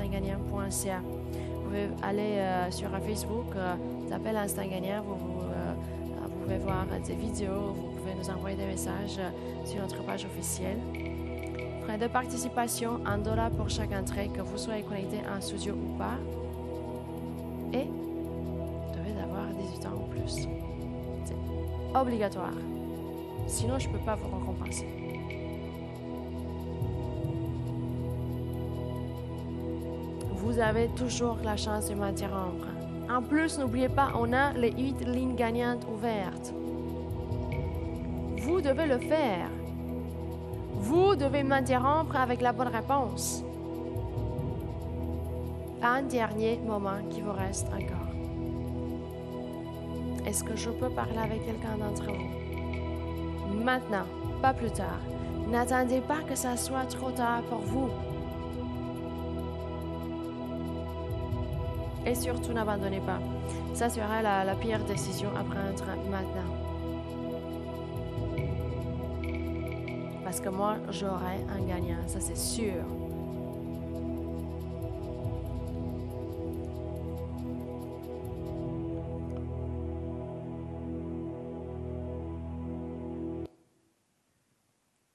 instangagnant.ca. Vous pouvez aller sur Facebook, taper l'Instant Gagnant, vous pouvez voir des vidéos, vous pouvez nous envoyer des messages sur notre page officielle. Frais de participation, $1 pour chaque entrée, que vous soyez connecté en studio ou pas. Et vous devez avoir 18 ans ou plus. C'est obligatoire. Sinon, je ne peux pas vous récompenser. Vous avez toujours la chance de m'interrompre. En plus, n'oubliez pas, on a les 8 lignes gagnantes ouvertes. Vous devez le faire. Vous devez m'interrompre avec la bonne réponse. Un dernier moment qui vous reste encore. Est-ce que je peux parler avec quelqu'un d'entre vous? Maintenant, pas plus tard. N'attendez pas que ça soit trop tard pour vous. Et surtout, n'abandonnez pas. Ça sera la pire décision à prendre maintenant. Parce que moi, j'aurai un gagnant, ça c'est sûr.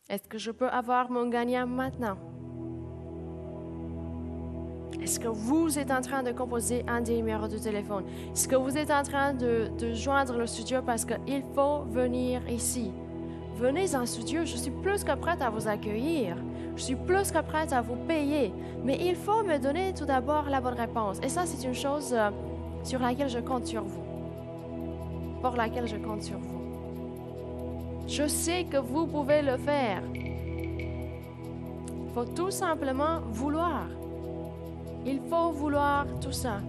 Est-ce que je peux avoir mon gagnant maintenant? Est-ce que vous êtes en train de composer un des numéros de téléphone? Est-ce que vous êtes en train de joindre le studio parce qu'il faut venir ici? Venez en studio, je suis plus que prête à vous accueillir. Je suis plus que prête à vous payer. Mais il faut me donner tout d'abord la bonne réponse. Et ça, c'est une chose sur laquelle je compte sur vous. Pour laquelle je compte sur vous. Je sais que vous pouvez le faire. Il faut tout simplement vouloir. Il faut vouloir tout ça.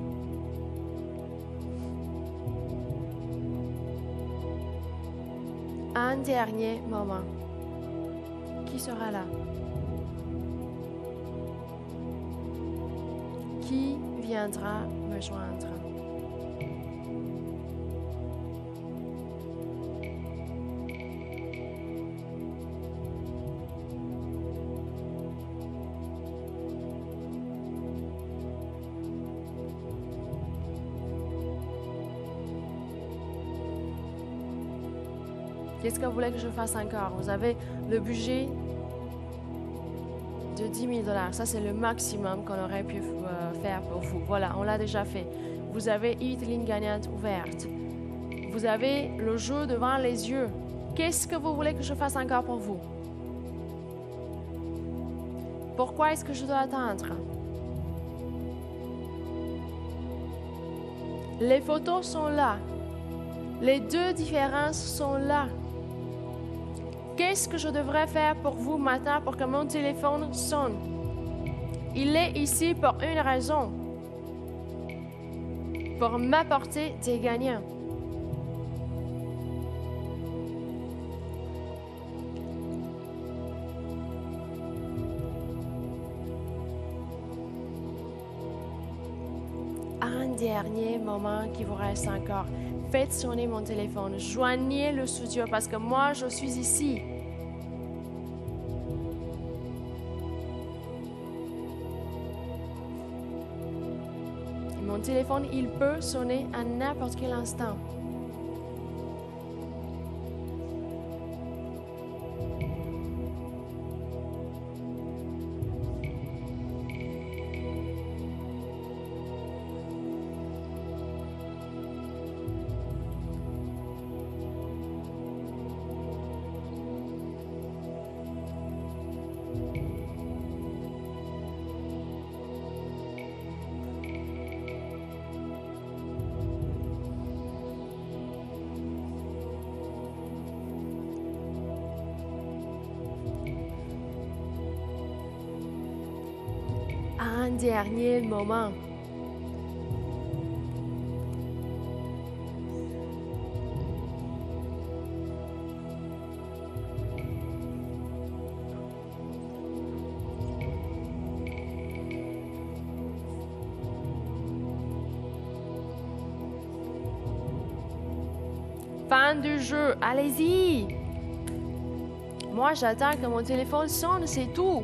Un dernier moment. Qui sera là? Qui viendra me joindre? Qu'est-ce que vous voulez que je fasse encore? Vous avez le budget de 10 000 $. Ça, c'est le maximum qu'on aurait pu faire pour vous. Voilà, on l'a déjà fait. Vous avez 8 lignes gagnantes ouvertes. Vous avez le jeu devant les yeux. Qu'est-ce que vous voulez que je fasse encore pour vous? Pourquoi est-ce que je dois attendre? Les photos sont là. Les deux différences sont là. Qu'est-ce que je devrais faire pour vous maintenant pour que mon téléphone sonne? Il est ici pour une raison. Pour m'apporter des gagnants. Un dernier moment qui vous reste encore. Faites sonner mon téléphone. Joignez le studio parce que moi, je suis ici. Et mon téléphone, il peut sonner à n'importe quel instant. Un dernier moment. Fin du jeu, allez-y. Moi, j'attends que mon téléphone sonne, c'est tout.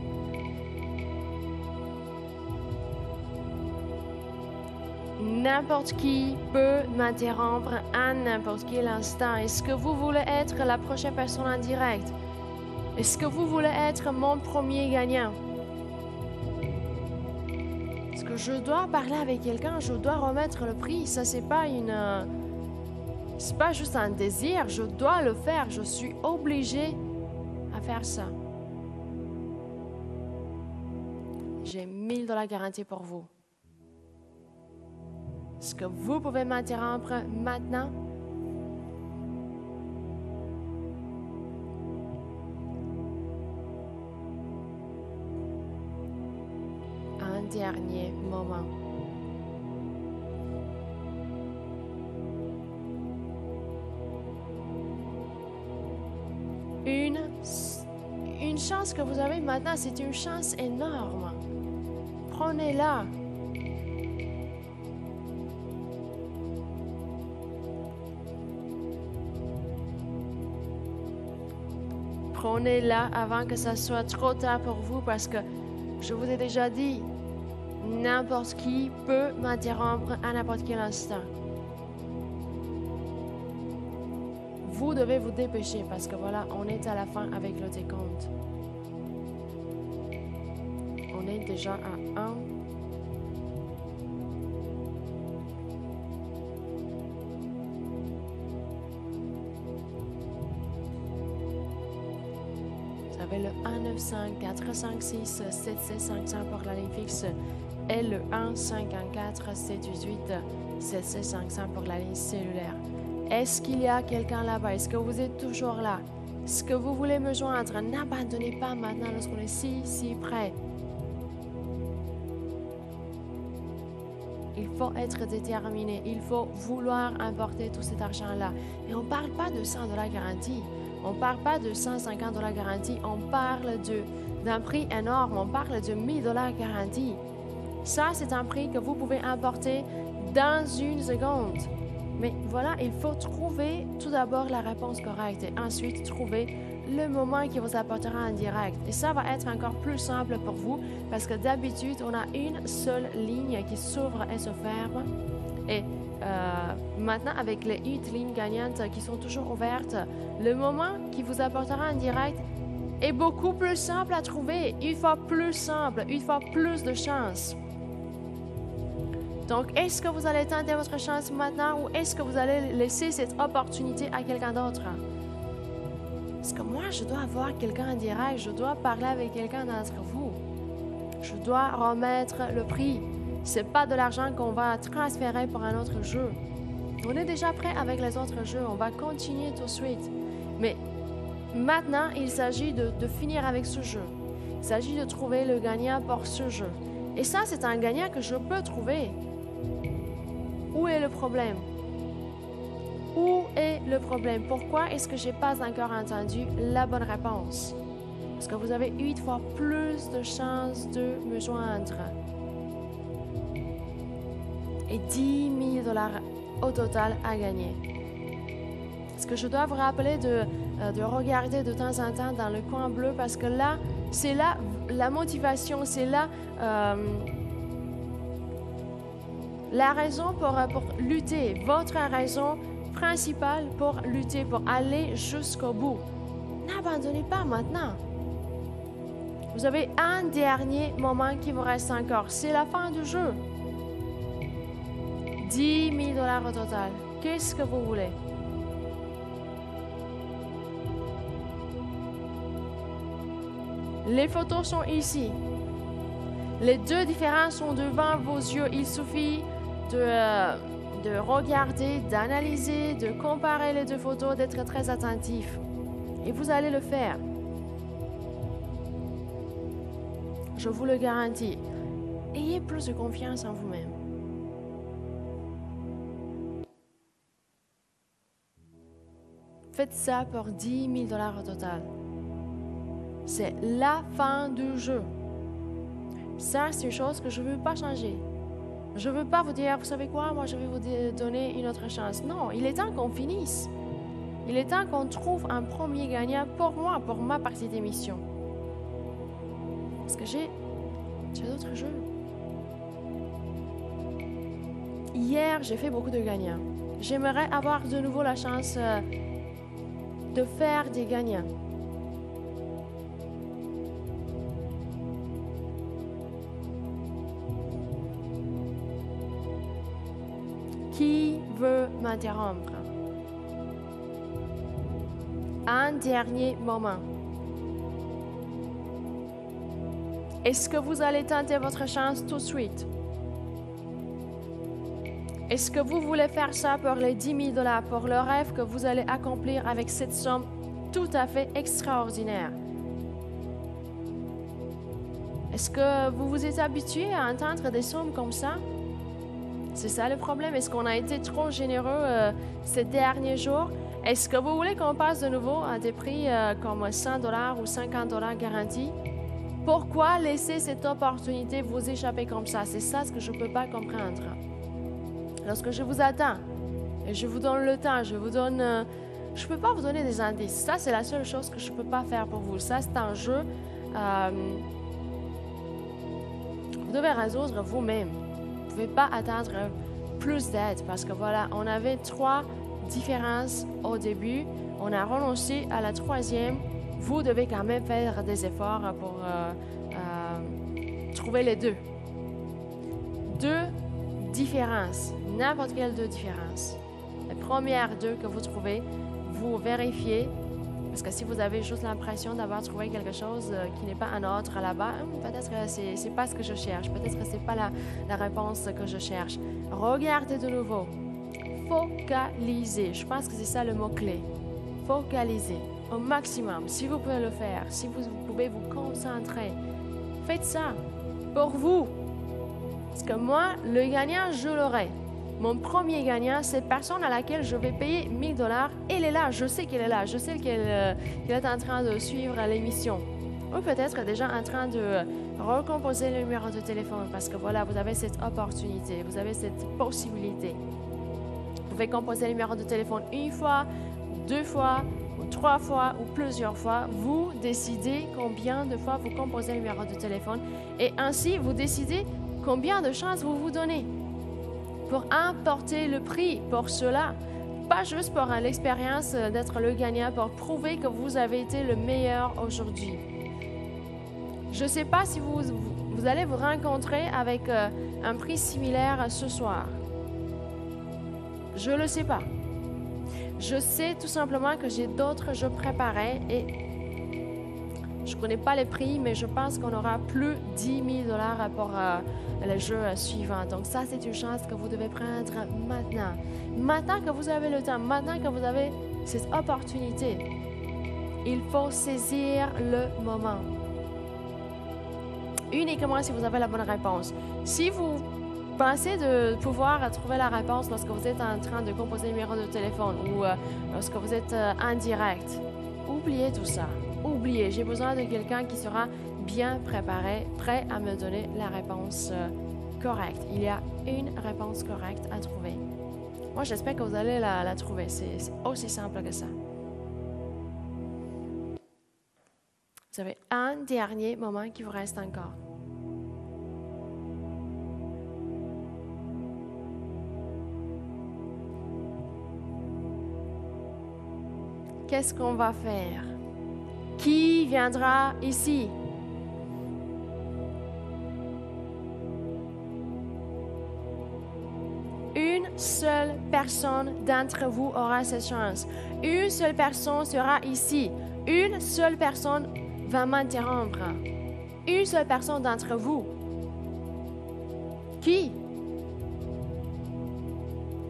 N'importe qui peut m'interrompre à n'importe quel instant. Est-ce que vous voulez être la prochaine personne en direct? Est-ce que vous voulez être mon premier gagnant? Est-ce que je dois parler avec quelqu'un? Je dois remettre le prix. Ça, c'est pas juste un désir. Je dois le faire. Je suis obligée à faire ça. J'ai 1000 $ garantis pour vous. Est-ce que vous pouvez m'interrompre maintenant? Un dernier moment. Une chance que vous avez maintenant, c'est une chance énorme. Prenez-la. Prenez-la avant que ça soit trop tard pour vous parce que je vous ai déjà dit, n'importe qui peut m'interrompre à n'importe quel instant. Vous devez vous dépêcher parce que voilà, on est à la fin avec le décompte. On est déjà à 1. Vous avez le 195 456 7755 pour la ligne fixe et le 154 718 7755 pour la ligne cellulaire. Est-ce qu'il y a quelqu'un là-bas? Est-ce que vous êtes toujours là? Est-ce que vous voulez me joindre? N'abandonnez pas maintenant lorsqu'on est si près. Il faut être déterminé. Il faut vouloir importer tout cet argent-là. Et on ne parle pas de 100 $ garantis. On ne parle pas de 150 $ garantis. On parle d'un prix énorme. On parle de 1000 $ garantis. Ça, c'est un prix que vous pouvez importer dans une seconde. Mais voilà, il faut trouver tout d'abord la réponse correcte et ensuite trouver le moment qui vous apportera en direct. Et ça va être encore plus simple pour vous parce que d'habitude, on a une seule ligne qui s'ouvre et se ferme. Et maintenant, avec les 8 lignes gagnantes qui sont toujours ouvertes, le moment qui vous apportera en direct est beaucoup plus simple à trouver. Une fois plus simple, une fois plus de chance. Donc, est-ce que vous allez tenter votre chance maintenant ou est-ce que vous allez laisser cette opportunité à quelqu'un d'autre? Parce que moi, je dois avoir quelqu'un en direct, je dois parler avec quelqu'un d'entre vous. Je dois remettre le prix. Ce n'est pas de l'argent qu'on va transférer pour un autre jeu. On est déjà prêt avec les autres jeux, on va continuer tout de suite. Mais maintenant, il s'agit de finir avec ce jeu. Il s'agit de trouver le gagnant pour ce jeu. Et ça, c'est un gagnant que je peux trouver. Où est le problème? Où est le problème? Pourquoi est-ce que je n'ai pas encore entendu la bonne réponse? Parce que vous avez 8 fois plus de chances de me joindre. Et 10 000 $ au total à gagner. Est-ce que je dois vous rappeler de regarder de temps en temps dans le coin bleu? Parce que là, c'est là la motivation, c'est là la raison pour lutter, votre raison principale pour lutter, pour aller jusqu'au bout. N'abandonnez pas maintenant. Vous avez un dernier moment qui vous reste encore. C'est la fin du jeu. 10 000 $ au total. Qu'est-ce que vous voulez? Les photos sont ici. Les deux différences sont devant vos yeux. Il suffit de regarder, d'analyser, de comparer les deux photos, d'être très attentif. Et vous allez le faire. Je vous le garantis. Ayez plus de confiance en vous-même. Faites ça pour 10 000 $ au total. C'est la fin du jeu. Ça, c'est une chose que je ne veux pas changer. Je ne veux pas vous dire, vous savez quoi, moi je vais vous donner une autre chance. Non, il est temps qu'on finisse. Il est temps qu'on trouve un premier gagnant pour moi, pour ma partie d'émission. Parce que j'ai d'autres jeux. Hier, j'ai fait beaucoup de gagnants. J'aimerais avoir de nouveau la chance de faire des gagnants. Qui veut m'interrompre? Un dernier moment. Est-ce que vous allez tenter votre chance tout de suite? Est-ce que vous voulez faire ça pour les 10 000 $, pour le rêve que vous allez accomplir avec cette somme tout à fait extraordinaire? Est-ce que vous vous êtes habitué à entendre des sommes comme ça? C'est ça le problème. Est-ce qu'on a été trop généreux ces derniers jours? Est-ce que vous voulez qu'on passe de nouveau à des prix comme 100 $ ou 50 $ garantis? Pourquoi laisser cette opportunité vous échapper comme ça? C'est ça ce que je ne peux pas comprendre. Lorsque je vous attends, et je vous donne le temps, je vous donne... je ne peux pas vous donner des indices. Ça, c'est la seule chose que je ne peux pas faire pour vous. Ça, c'est un jeu. Vous devez résoudre vous-même. Vous ne pouvez pas attendre plus d'aide parce que voilà, on avait 3 différences au début. On a renoncé à la 3e. Vous devez quand même faire des efforts pour trouver les 2. 2 différences, n'importe quelle 2 différences. Les premières 2 que vous trouvez, vous vérifiez, parce que si vous avez juste l'impression d'avoir trouvé quelque chose qui n'est pas un autre là-bas, peut-être que ce n'est pas ce que je cherche, peut-être que ce n'est pas la réponse que je cherche. Regardez de nouveau. Focalisez. Je pense que c'est ça le mot-clé. Focalisez au maximum. Si vous pouvez le faire, si vous pouvez vous concentrer, faites ça pour vous. Parce que moi, le gagnant, je l'aurai. Mon premier gagnant, cette personne à laquelle je vais payer 1 000 $, elle est là. Je sais qu'elle est là. Je sais qu'elle est en train de suivre l'émission. Ou peut-être déjà en train de recomposer le numéro de téléphone parce que voilà, vous avez cette opportunité, vous avez cette possibilité. Vous pouvez composer le numéro de téléphone 1 fois, 2 fois, ou 3 fois ou plusieurs fois. Vous décidez combien de fois vous composez le numéro de téléphone et ainsi vous décidez combien de chances vous vous donnez pour emporter le prix pour cela. Pas juste pour l'expérience d'être le gagnant, pour prouver que vous avez été le meilleur aujourd'hui. Je ne sais pas si vous allez vous rencontrer avec un prix similaire ce soir. Je ne le sais pas. Je sais tout simplement que j'ai d'autres jeux préparés et je ne connais pas les prix, mais je pense qu'on aura plus de 10 000 $ pour les jeux suivants. Donc ça, c'est une chance que vous devez prendre maintenant. Maintenant que vous avez le temps, maintenant que vous avez cette opportunité, il faut saisir le moment. Uniquement si vous avez la bonne réponse. Si vous pensez de pouvoir trouver la réponse lorsque vous êtes en train de composer le numéro de téléphone ou lorsque vous êtes en direct, oubliez tout ça. Oubliez, j'ai besoin de quelqu'un qui sera bien préparé, prêt à me donner la réponse correcte. Il y a une réponse correcte à trouver. Moi, j'espère que vous allez la trouver. C'est aussi simple que ça. Vous avez un dernier moment qui vous reste encore. Qu'est-ce qu'on va faire? Qui viendra ici? Une seule personne d'entre vous aura cette chance. Une seule personne sera ici. Une seule personne va m'interrompre. Une seule personne d'entre vous. Qui?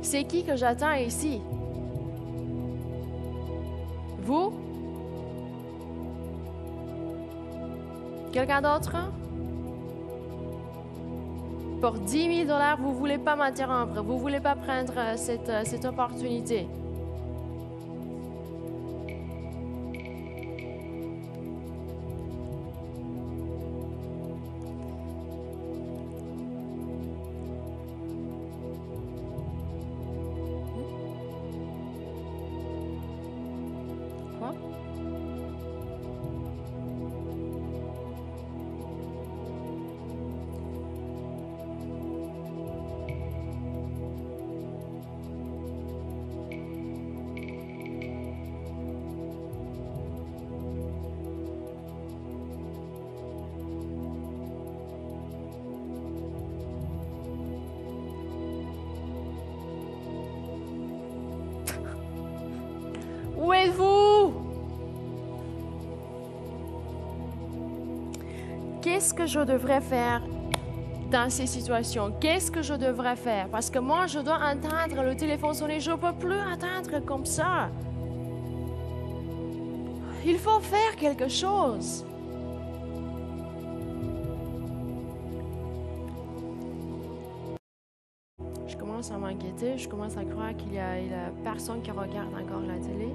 C'est qui que j'attends ici? Vous? Quelqu'un d'autre? Pour 10 000 $, vous ne voulez pas m'interrompre, vous ne voulez pas prendre cette opportunité. Quoi? Où êtes-vous? Qu'est-ce que je devrais faire dans ces situations? Qu'est-ce que je devrais faire? Parce que moi, je dois entendre le téléphone sonner. Je ne peux plus attendre comme ça. Il faut faire quelque chose. Je commence à m'inquiéter. Je commence à croire qu'il y a personne qui regarde encore la télé.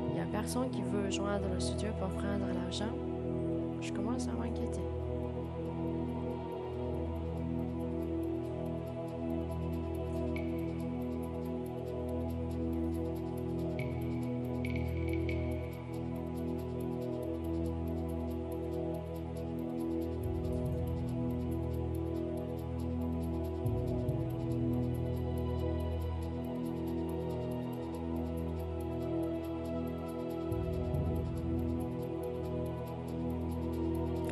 Il n'y a personne qui veut joindre le studio pour prendre l'argent. Je commence à m'inquiéter.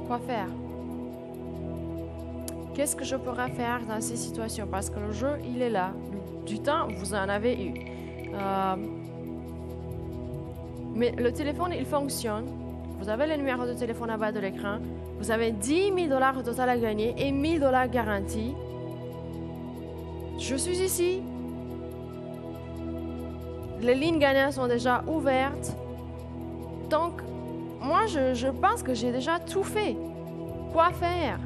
Quoi faire? Qu'est-ce que je pourrais faire dans ces situations? Parce que le jeu, il est là. Du temps, vous en avez eu. Mais le téléphone, il fonctionne. Vous avez le numéro de téléphone en bas de l'écran. Vous avez 10 000 $ au total à gagner et 1 000 $ garantis. Je suis ici. Les lignes gagnantes sont déjà ouvertes. Donc, moi, je pense que j'ai déjà tout fait. Quoi faire?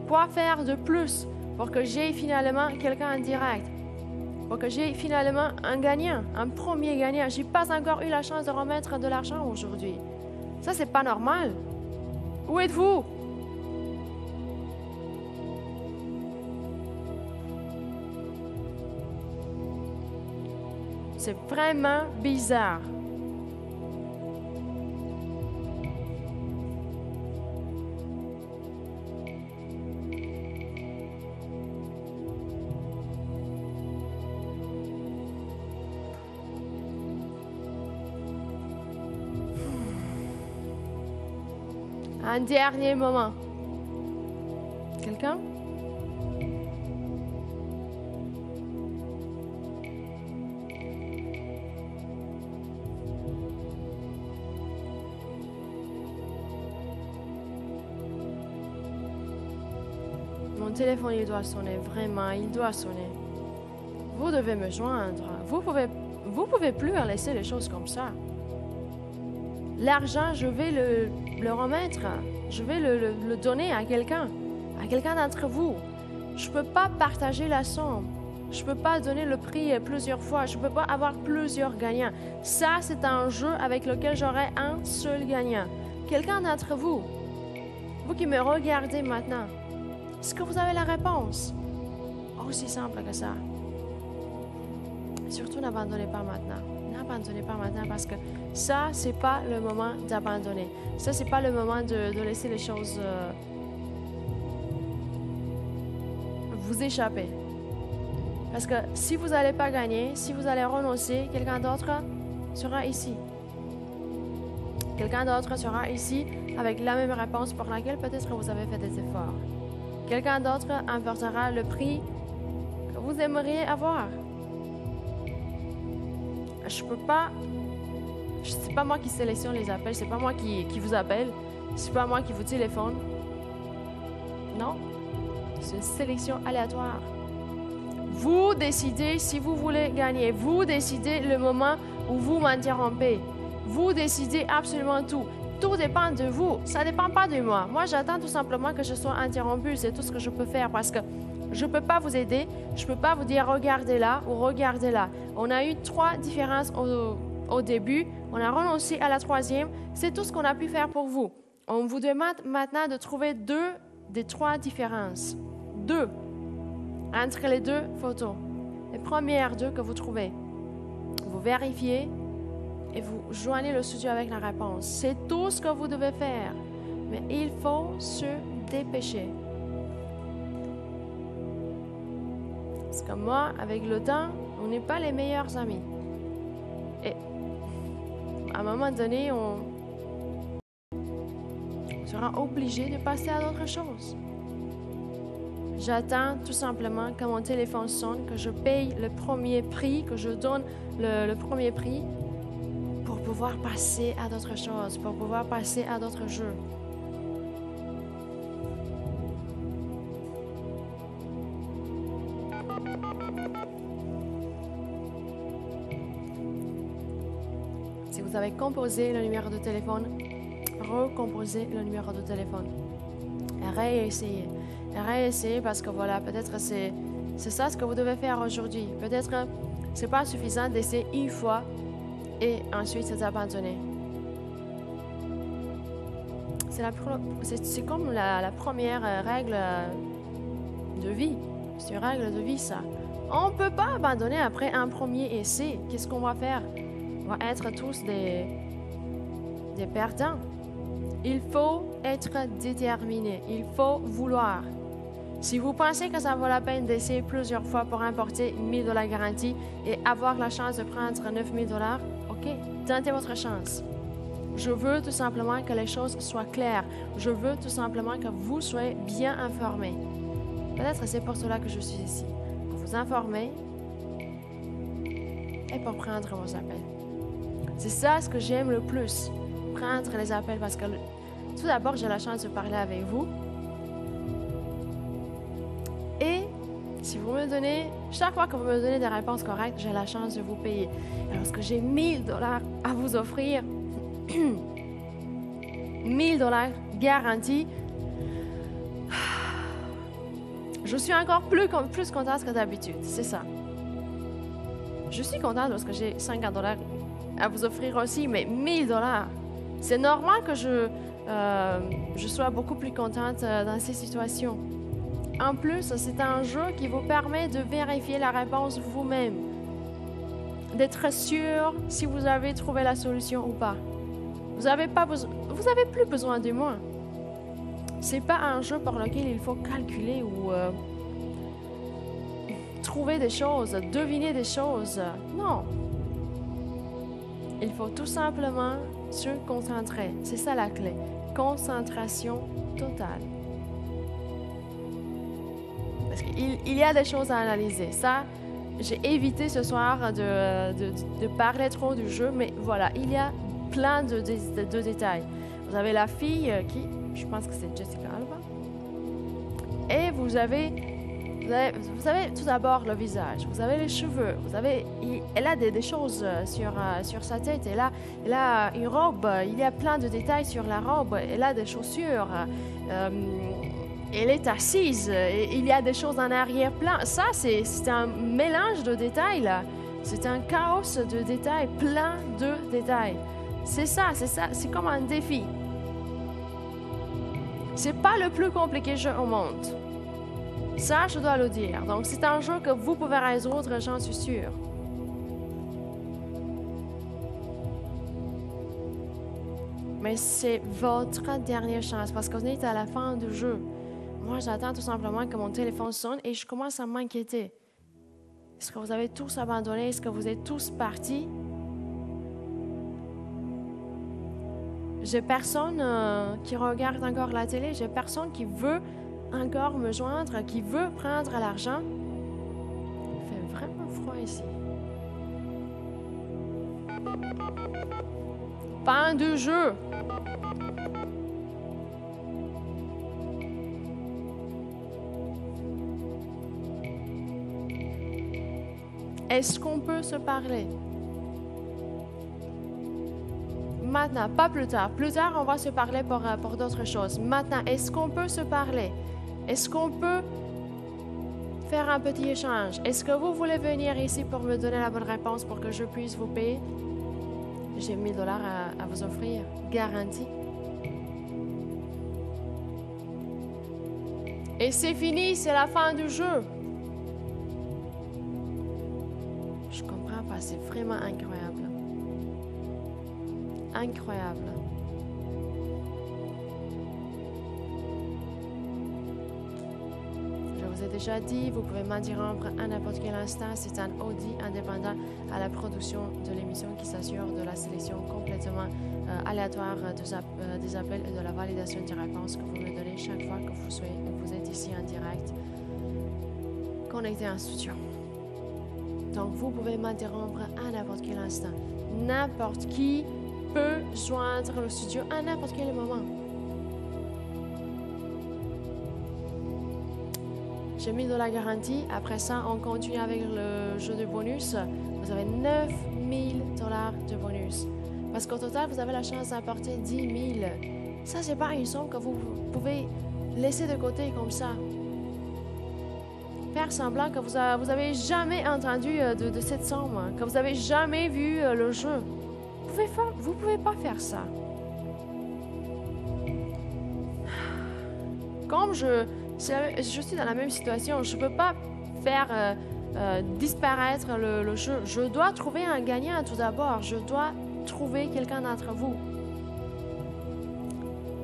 Quoi faire de plus pour que j'aie finalement quelqu'un en direct? Pour que j'aie finalement un gagnant, un premier gagnant. Je n'ai pas encore eu la chance de remettre de l'argent aujourd'hui. Ça, c'est pas normal. Où êtes-vous? C'est vraiment bizarre. Un dernier moment. Quelqu'un? Mon téléphone, il doit sonner, vraiment, il doit sonner. Vous devez me joindre. Vous pouvez plus laisser les choses comme ça. L'argent, je vais le remettre. Je vais le donner à quelqu'un d'entre vous. Je ne peux pas partager la somme. Je ne peux pas donner le prix plusieurs fois. Je ne peux pas avoir plusieurs gagnants. Ça, c'est un jeu avec lequel j'aurai un seul gagnant. Quelqu'un d'entre vous, vous qui me regardez maintenant, est-ce que vous avez la réponse? Aussi simple que ça. Surtout, n'abandonnez pas maintenant. N'abandonnez pas maintenant parce que ça, c'est pas le moment d'abandonner. Ça, c'est pas le moment de laisser les choses vous échapper. Parce que si vous n'allez pas gagner, si vous allez renoncer, quelqu'un d'autre sera ici. Quelqu'un d'autre sera ici avec la même réponse pour laquelle peut-être vous avez fait des efforts. Quelqu'un d'autre emportera le prix que vous aimeriez avoir. Je peux pas. C'est pas moi qui sélectionne les appels, c'est pas moi qui vous appelle, c'est pas moi qui vous téléphone. Non, c'est une sélection aléatoire. Vous décidez si vous voulez gagner. Vous décidez le moment où vous m'interrompez. Vous décidez absolument tout. Tout dépend de vous. Ça ne dépend pas de moi. Moi, j'attends tout simplement que je sois interrompu. C'est tout ce que je peux faire parce que je ne peux pas vous aider. Je ne peux pas vous dire regardez là ou regardez là. On a eu 3 différences au début. On a renoncé à la 3e. C'est tout ce qu'on a pu faire pour vous. On vous demande maintenant de trouver 2 des 3 différences. 2 entre les 2 photos. Les premières 2 que vous trouvez. Vous vérifiez et vous joignez le studio avec la réponse. C'est tout ce que vous devez faire. Mais il faut se dépêcher. Parce que moi, avec le temps, on n'est pas les meilleurs amis. Et à un moment donné, on sera obligé de passer à d'autres choses. J'attends tout simplement que mon téléphone sonne, que je paye le premier prix, que je donne le premier prix pouvoir passer à d'autres choses, pour pouvoir passer à d'autres jeux. Si vous avez composé le numéro de téléphone, recomposez le numéro de téléphone. Réessayez. Réessayez parce que voilà, peut-être c'est ça ce que vous devez faire aujourd'hui. Peut-être c'est pas suffisant d'essayer une fois et ensuite c'est abandonné. C'est comme la première règle de vie. C'est une règle de vie, ça. On ne peut pas abandonner après un premier essai. Qu'est-ce qu'on va faire? On va être tous des perdants. Il faut être déterminé. Il faut vouloir. Si vous pensez que ça vaut la peine d'essayer plusieurs fois pour emporter 1 000 $ garantie et avoir la chance de prendre 9 000 $, OK, tentez votre chance. Je veux tout simplement que les choses soient claires. Je veux tout simplement que vous soyez bien informés. Peut-être c'est pour cela que je suis ici. Pour vous informer et pour prendre vos appels. C'est ça ce que j'aime le plus. Prendre les appels parce que tout d'abord, j'ai la chance de parler avec vous. Et si vous me donnez, chaque fois que vous me donnez des réponses correctes, j'ai la chance de vous payer. Et lorsque j'ai 1 000 $ à vous offrir, 1 000 $ garantis, je suis encore plus contente que d'habitude. C'est ça. Je suis contente lorsque j'ai 50 $ à vous offrir aussi, mais 1 000 $, c'est normal que je sois beaucoup plus contente dans ces situations. En plus, c'est un jeu qui vous permet de vérifier la réponse vous-même, d'être sûr si vous avez trouvé la solution ou pas. Vous n'avez plus besoin de moi. C'est pas un jeu pour lequel il faut calculer ou trouver des choses, deviner des choses. Non. Il faut tout simplement se concentrer. C'est ça la clé. Concentration totale. Parce qu'il y a des choses à analyser. Ça, j'ai évité ce soir de parler trop du jeu, mais voilà, il y a plein de détails. Vous avez la fille qui, je pense que c'est Jessica Alba, et vous avez tout d'abord le visage, vous avez les cheveux, elle a des choses sur sa tête, elle a une robe, il y a plein de détails sur la robe, elle a des chaussures, elle est assise, il y a des choses en arrière-plan. Ça, c'est un mélange de détails, là. C'est un chaos de détails, plein de détails. C'est ça, c'est comme un défi. C'est pas le plus compliqué jeu au monde. Ça, je dois le dire. Donc, c'est un jeu que vous pouvez résoudre, j'en suis sûre. Mais c'est votre dernière chance parce qu'on est à la fin du jeu. Moi, j'attends tout simplement que mon téléphone sonne et je commence à m'inquiéter. Est-ce que vous avez tous abandonné? Est-ce que vous êtes tous partis? J'ai personne qui regarde encore la télé. J'ai personne qui veut encore me joindre, qui veut prendre l'argent. Il fait vraiment froid ici. Fin du jeu. Est-ce qu'on peut se parler? Maintenant, pas plus tard. Plus tard, on va se parler pour d'autres choses. Maintenant, est-ce qu'on peut se parler? Est-ce qu'on peut faire un petit échange? Est-ce que vous voulez venir ici pour me donner la bonne réponse pour que je puisse vous payer? J'ai 1 000 $ à vous offrir, garantie. Et c'est fini, c'est la fin du jeu. Je comprends pas, c'est vraiment incroyable. Incroyable. Je vous ai déjà dit, vous pouvez m'interrompre à n'importe quel instant. C'est un audit indépendant à la production de l'émission qui s'assure de la sélection complètement aléatoire des appels et de la validation des réponses que vous me donnez chaque fois que vous êtes ici en direct, connecté en studio. Donc, vous pouvez m'interrompre à n'importe quel instant. N'importe qui peut joindre le studio à n'importe quel moment. J'ai mis de la garantie. Après ça, on continue avec le jeu de bonus. Vous avez 9 000 $ de bonus. Parce qu'au total, vous avez la chance d'apporter 10 000. Ça, c'est pas une somme que vous pouvez laisser de côté comme ça. Faire semblant que vous avez jamais entendu de cette somme, que vous avez jamais vu le jeu. Vous pouvez pas faire ça. Comme je suis dans la même situation, je ne peux pas faire disparaître le jeu. Je dois trouver un gagnant tout d'abord. Je dois trouver quelqu'un d'entre vous.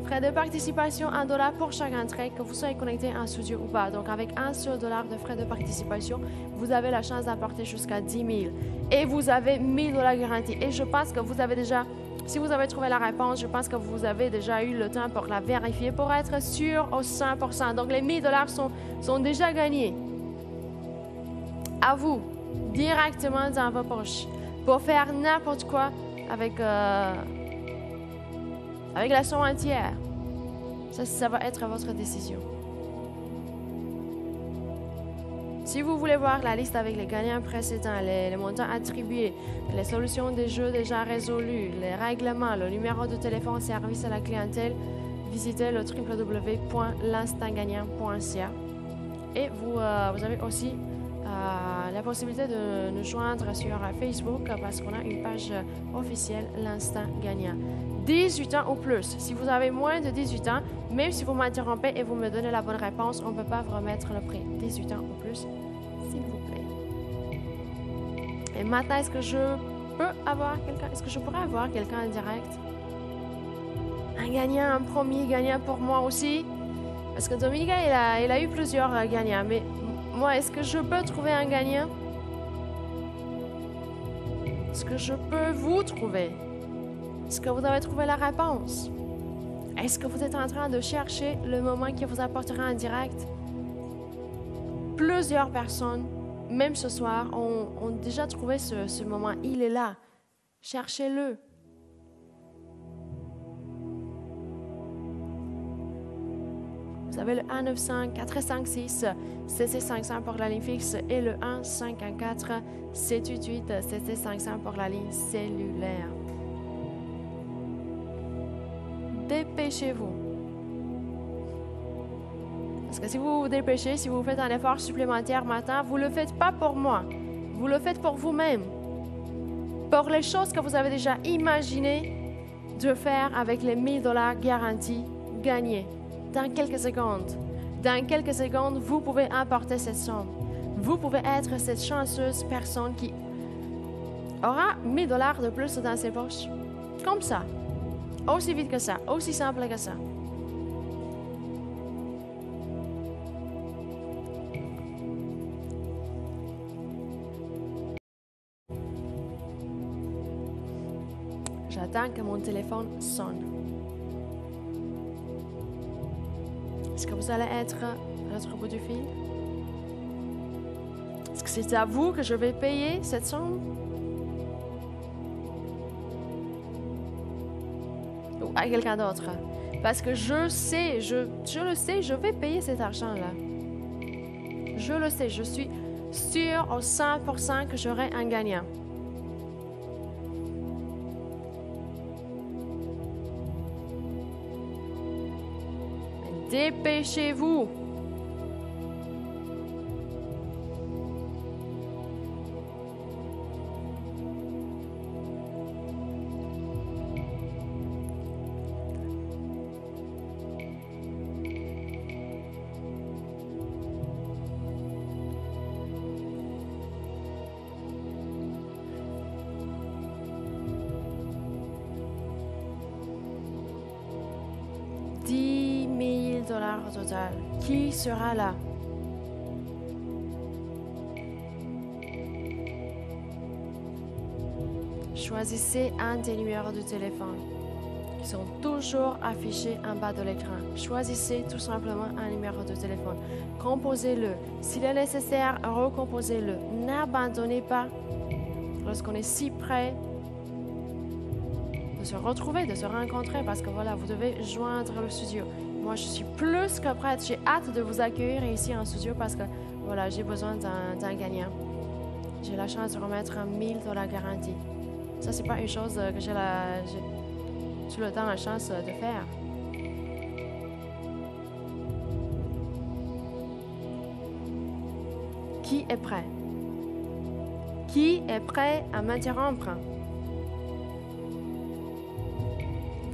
Frais de participation, $1 pour chaque entrée, que vous soyez connecté en studio ou pas. Donc, avec $1 seul de frais de participation, vous avez la chance d'apporter jusqu'à 10 000. Et vous avez 1 000 $ garantis. Et je pense que vous avez déjà, si vous avez trouvé la réponse, je pense que vous avez déjà eu le temps pour la vérifier, pour être sûr au 100%. Donc, les 1 000 $ sont déjà gagnés. À vous, directement dans vos poches, pour faire n'importe quoi avec la somme entière. Ça va être votre décision. Si vous voulez voir la liste avec les gagnants précédents, les montants attribués, les solutions des jeux déjà résolus, les règlements, le numéro de téléphone service à la clientèle, visitez le www.l'instantgagnant.ca. Et vous avez aussi la possibilité de nous joindre sur Facebook parce qu'on a une page officielle, l'Instant Gagnant. 18 ans ou plus. Si vous avez moins de 18 ans, même si vous m'interrompez et vous me donnez la bonne réponse, on ne peut pas vous remettre le prix. 18 ans ou plus, s'il vous plaît. Et maintenant, est-ce que je pourrais avoir quelqu'un en direct? Un gagnant, un premier gagnant pour moi aussi. Parce que Dominica, il a eu plusieurs gagnants. Mais moi, est-ce que je peux trouver un gagnant? Est-ce que je peux vous trouver? Est-ce que vous avez trouvé la réponse? Est-ce que vous êtes en train de chercher le moment qui vous apportera en direct? Plusieurs personnes, même ce soir, ont déjà trouvé ce moment. Il est là. Cherchez-le. Vous avez le 1-900-456-7500 pour la ligne fixe et le 1-514-788-7500 pour la ligne cellulaire. Dépêchez-vous. Parce que si vous vous dépêchez, si vous faites un effort supplémentaire maintenant, vous ne le faites pas pour moi. Vous le faites pour vous-même. Pour les choses que vous avez déjà imaginées de faire avec les 1 000 $ garantis gagnés dans quelques secondes. Dans quelques secondes, vous pouvez emporter cette somme. Vous pouvez être cette chanceuse personne qui aura 1 000 $ de plus dans ses poches. Comme ça. Aussi vite que ça, aussi simple que ça. J'attends que mon téléphone sonne. Est-ce que vous allez être à l'autre bout du fil? Est-ce que c'est à vous que je vais payer cette somme? Ou à quelqu'un d'autre? Parce que je le sais, je vais payer cet argent-là. Je le sais, je suis sûre au 100% que j'aurai un gagnant. Dépêchez-vous! Au total. Qui sera là? Choisissez un des numéros de téléphone qui sont toujours affichés en bas de l'écran. Choisissez tout simplement un numéro de téléphone. Composez-le. S'il est nécessaire, recomposez-le. N'abandonnez pas lorsqu'on est si près de se retrouver, de se rencontrer, parce que voilà, vous devez joindre le studio. Moi, je suis plus que prête. J'ai hâte de vous accueillir ici en studio parce que voilà, j'ai besoin d'un gagnant. J'ai la chance de remettre 1000 $ garantie. Ça, c'est pas une chose que j'ai tout le temps la chance de faire. Qui est prêt? Qui est prêt à m'interrompre?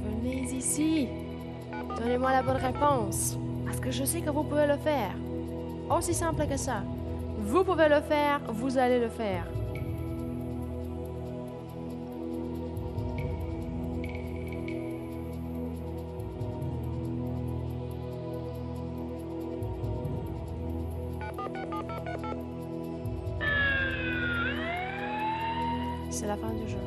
Venez ici. Donnez-moi la bonne réponse. Parce que je sais que vous pouvez le faire. Aussi simple que ça. Vous pouvez le faire, vous allez le faire. C'est la fin du jeu.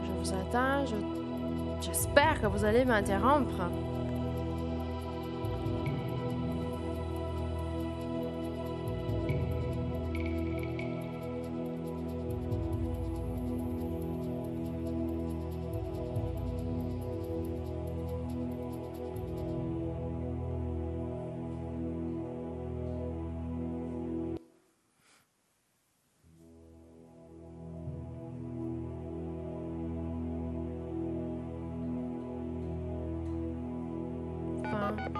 Je vous attends. J'espère que vous allez m'interrompre.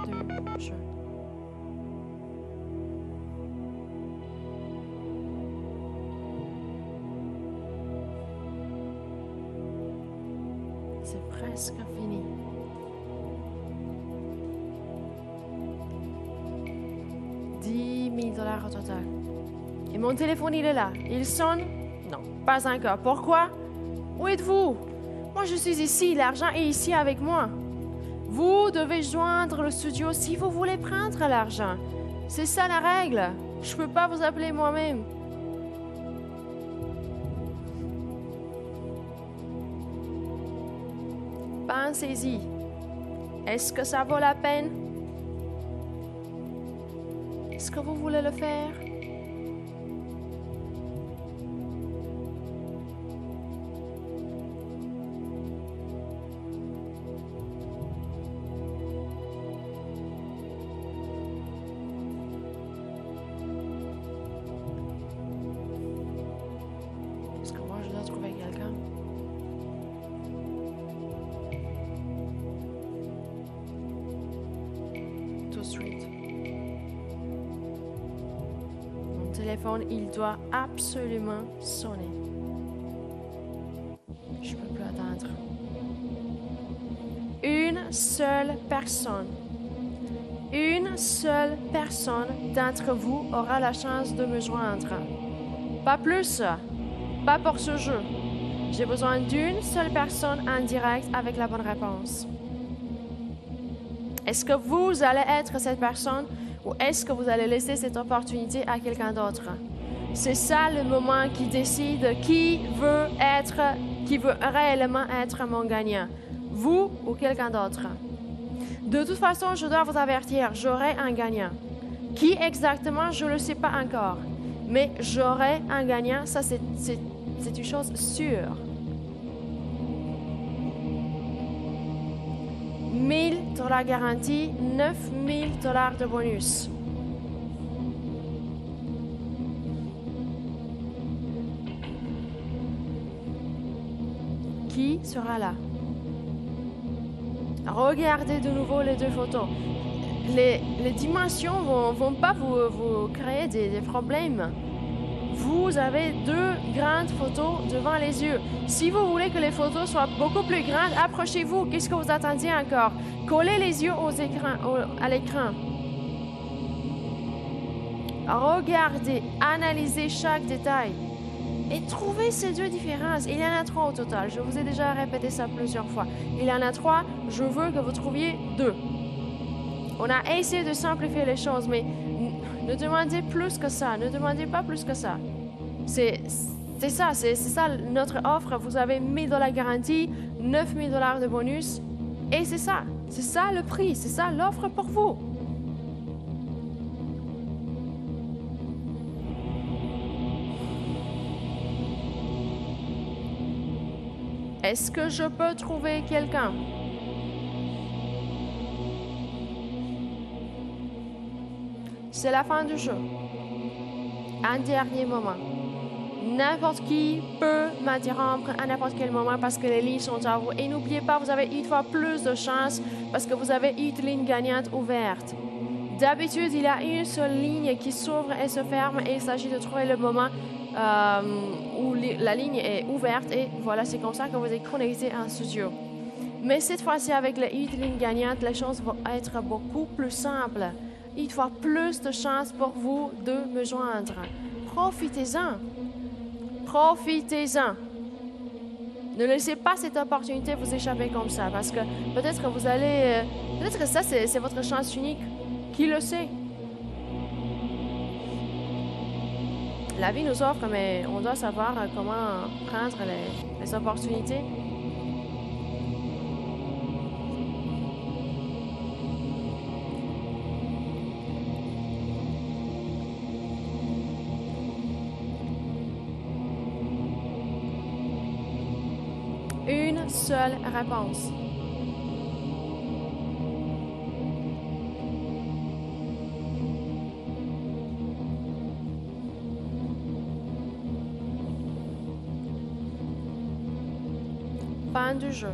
Du jeu. C'est presque fini. $10 000 au total. Et mon téléphone, il est là. Il sonne? Non, pas encore. Pourquoi? Où êtes-vous? Moi, je suis ici. L'argent est ici avec moi. Vous devez joindre le studio si vous voulez prendre l'argent. C'est ça la règle. Je ne peux pas vous appeler moi-même. Pensez-y. Est-ce que ça vaut la peine? Est-ce que vous voulez le faire? Il doit absolument sonner. Je ne peux plus attendre. Une seule personne d'entre vous aura la chance de me joindre. Pas plus, pas pour ce jeu. J'ai besoin d'une seule personne en direct avec la bonne réponse. Est-ce que vous allez être cette personne ou est-ce que vous allez laisser cette opportunité à quelqu'un d'autre? C'est ça le moment qui décide qui veut réellement être mon gagnant. Vous ou quelqu'un d'autre. De toute façon, je dois vous avertir, j'aurai un gagnant. Qui exactement, je ne le sais pas encore. Mais j'aurai un gagnant, ça c'est une chose sûre. 1000 $ garantie, 9000 $ de bonus. Qui sera là? Regardez de nouveau les deux photos. Les dimensions ne vont pas vous créer des problèmes. Vous avez deux grandes photos devant les yeux. Si vous voulez que les photos soient beaucoup plus grandes, approchez-vous. Qu'est-ce que vous attendiez encore? Collez les yeux à l'écran. Regardez, analysez chaque détail. Et trouvez ces deux différences. Il y en a 3 au total. Je vous ai déjà répété ça plusieurs fois. Il y en a 3. Je veux que vous trouviez 2. On a essayé de simplifier les choses, mais ne demandez plus que ça. Ne demandez pas plus que ça. C'est ça notre offre. Vous avez 1000 $ garantie, 9000 $ de bonus. Et c'est ça le prix. C'est ça l'offre pour vous. Est-ce que je peux trouver quelqu'un? C'est la fin du jeu. Un dernier moment. N'importe qui peut m'interrompre à n'importe quel moment parce que les lignes sont à vous. Et n'oubliez pas, vous avez une fois plus de chance parce que vous avez une ligne gagnante ouverte. D'habitude, il y a une seule ligne qui s'ouvre et se ferme et il s'agit de trouver le moment où la ligne est ouverte et voilà, c'est comme ça que vous êtes connecté en studio. Mais cette fois-ci, avec les une ligne gagnante, les choses vont être beaucoup plus simples. Il faut plus de chances pour vous de me joindre. Profitez-en. Profitez-en. Ne laissez pas cette opportunité vous échapper comme ça, parce que peut-être que vous allez... peut-être que ça, c'est votre chance unique. Qui le sait? La vie nous offre, mais on doit savoir comment prendre les opportunités. Une seule réponse. Fin du jeu.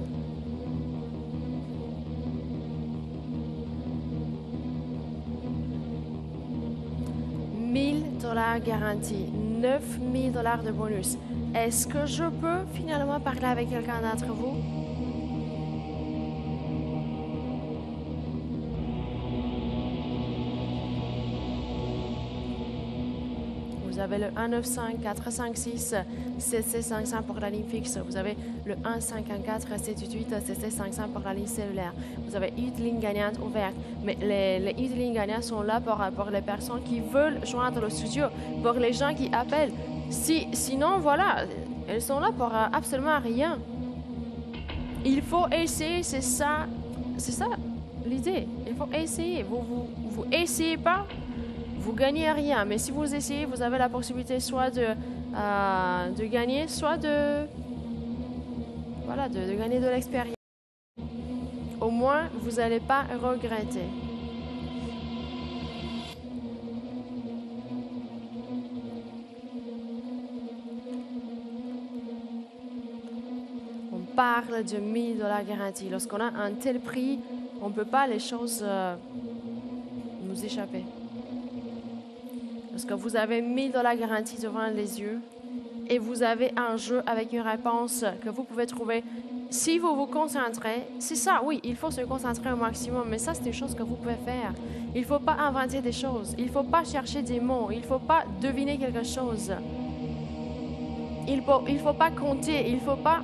$1000 garantis, $9000 de bonus. Est-ce que je peux finalement parler avec quelqu'un d'entre vous? Vous avez le 195-456-7755 pour la ligne fixe. Vous avez le 154-788-7755 pour la ligne cellulaire. Vous avez une ligne gagnante ouverte. Mais les une lignes gagnantes sont là pour les personnes qui veulent joindre le studio, pour les gens qui appellent. Sinon, voilà, elles sont là pour absolument rien. Il faut essayer, c'est ça l'idée. Il faut essayer. Vous essayez pas, vous gagnez rien. Mais si vous essayez, vous avez la possibilité soit de gagner, soit de gagner de l'expérience. Au moins, vous n'allez pas regretter. On parle de $1000 garantis. Lorsqu'on a un tel prix, on ne peut pas les choses nous échapper. Parce que vous avez $1000 garantis devant les yeux et vous avez un jeu avec une réponse que vous pouvez trouver si vous vous concentrez. C'est ça, oui, il faut se concentrer au maximum, mais ça, c'est une chose que vous pouvez faire. Il ne faut pas inventer des choses, il ne faut pas chercher des mots, il ne faut pas deviner quelque chose. Il faut pas compter, il ne faut pas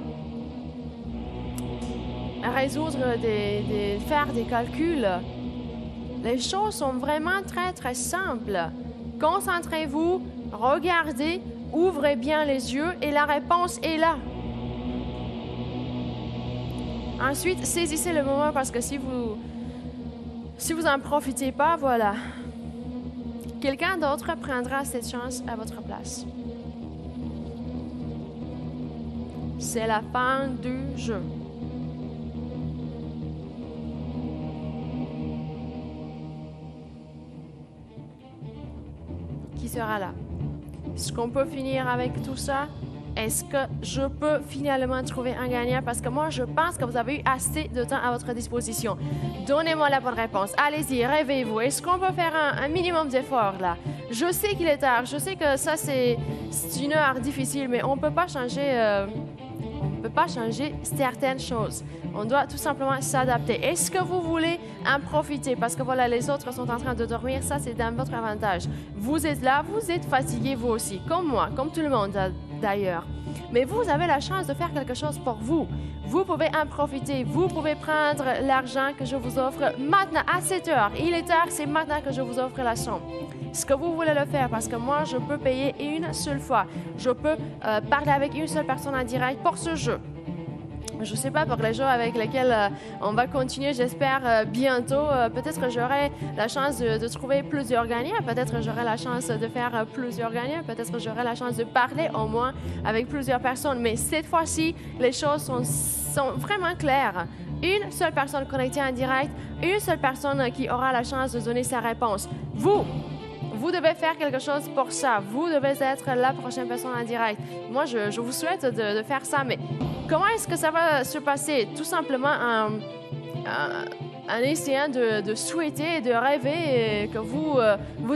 résoudre faire des calculs. Les choses sont vraiment très, très simples. Concentrez-vous, regardez, ouvrez bien les yeux et la réponse est là. Ensuite, saisissez le moment parce que si vous en profitez pas, voilà. Quelqu'un d'autre prendra cette chance à votre place. C'est la fin du jeu. Qui sera là? Est-ce qu'on peut finir avec tout ça? Est-ce que je peux finalement trouver un gagnant? Parce que moi, je pense que vous avez eu assez de temps à votre disposition. Donnez-moi la bonne réponse. Allez-y, rêvez-vous. Est-ce qu'on peut faire un minimum d'effort là? Je sais qu'il est tard. Je sais que ça, c'est une heure difficile, mais on ne peut pas changer... On ne peut pas changer certaines choses. On doit tout simplement s'adapter. Est-ce que vous voulez en profiter? Parce que voilà, les autres sont en train de dormir. Ça, c'est dans votre avantage. Vous êtes là, vous êtes fatigué vous aussi, comme moi, comme tout le monde d'ailleurs. Mais vous avez la chance de faire quelque chose pour vous. Vous pouvez en profiter. Vous pouvez prendre l'argent que je vous offre maintenant à 7 heures. Il est tard, c'est maintenant que je vous offre la somme. Est-ce que vous voulez le faire? Parce que moi, je peux payer une seule fois. Je peux parler avec une seule personne en direct pour ce jeu. Je ne sais pas, pour les gens avec lesquels on va continuer, j'espère, bientôt. Peut-être que j'aurai la chance de trouver plusieurs gagnants. Peut-être que j'aurai la chance de faire plusieurs gagnants. Peut-être que j'aurai la chance de parler au moins avec plusieurs personnes. Mais cette fois-ci, les choses sont vraiment claires. Une seule personne connectée en direct, une seule personne qui aura la chance de donner sa réponse. Vous devez faire quelque chose pour ça. Vous devez être la prochaine personne en direct. Moi, je vous souhaite de faire ça, mais comment est-ce que ça va se passer? Tout simplement en essayant de souhaiter et de rêver que vous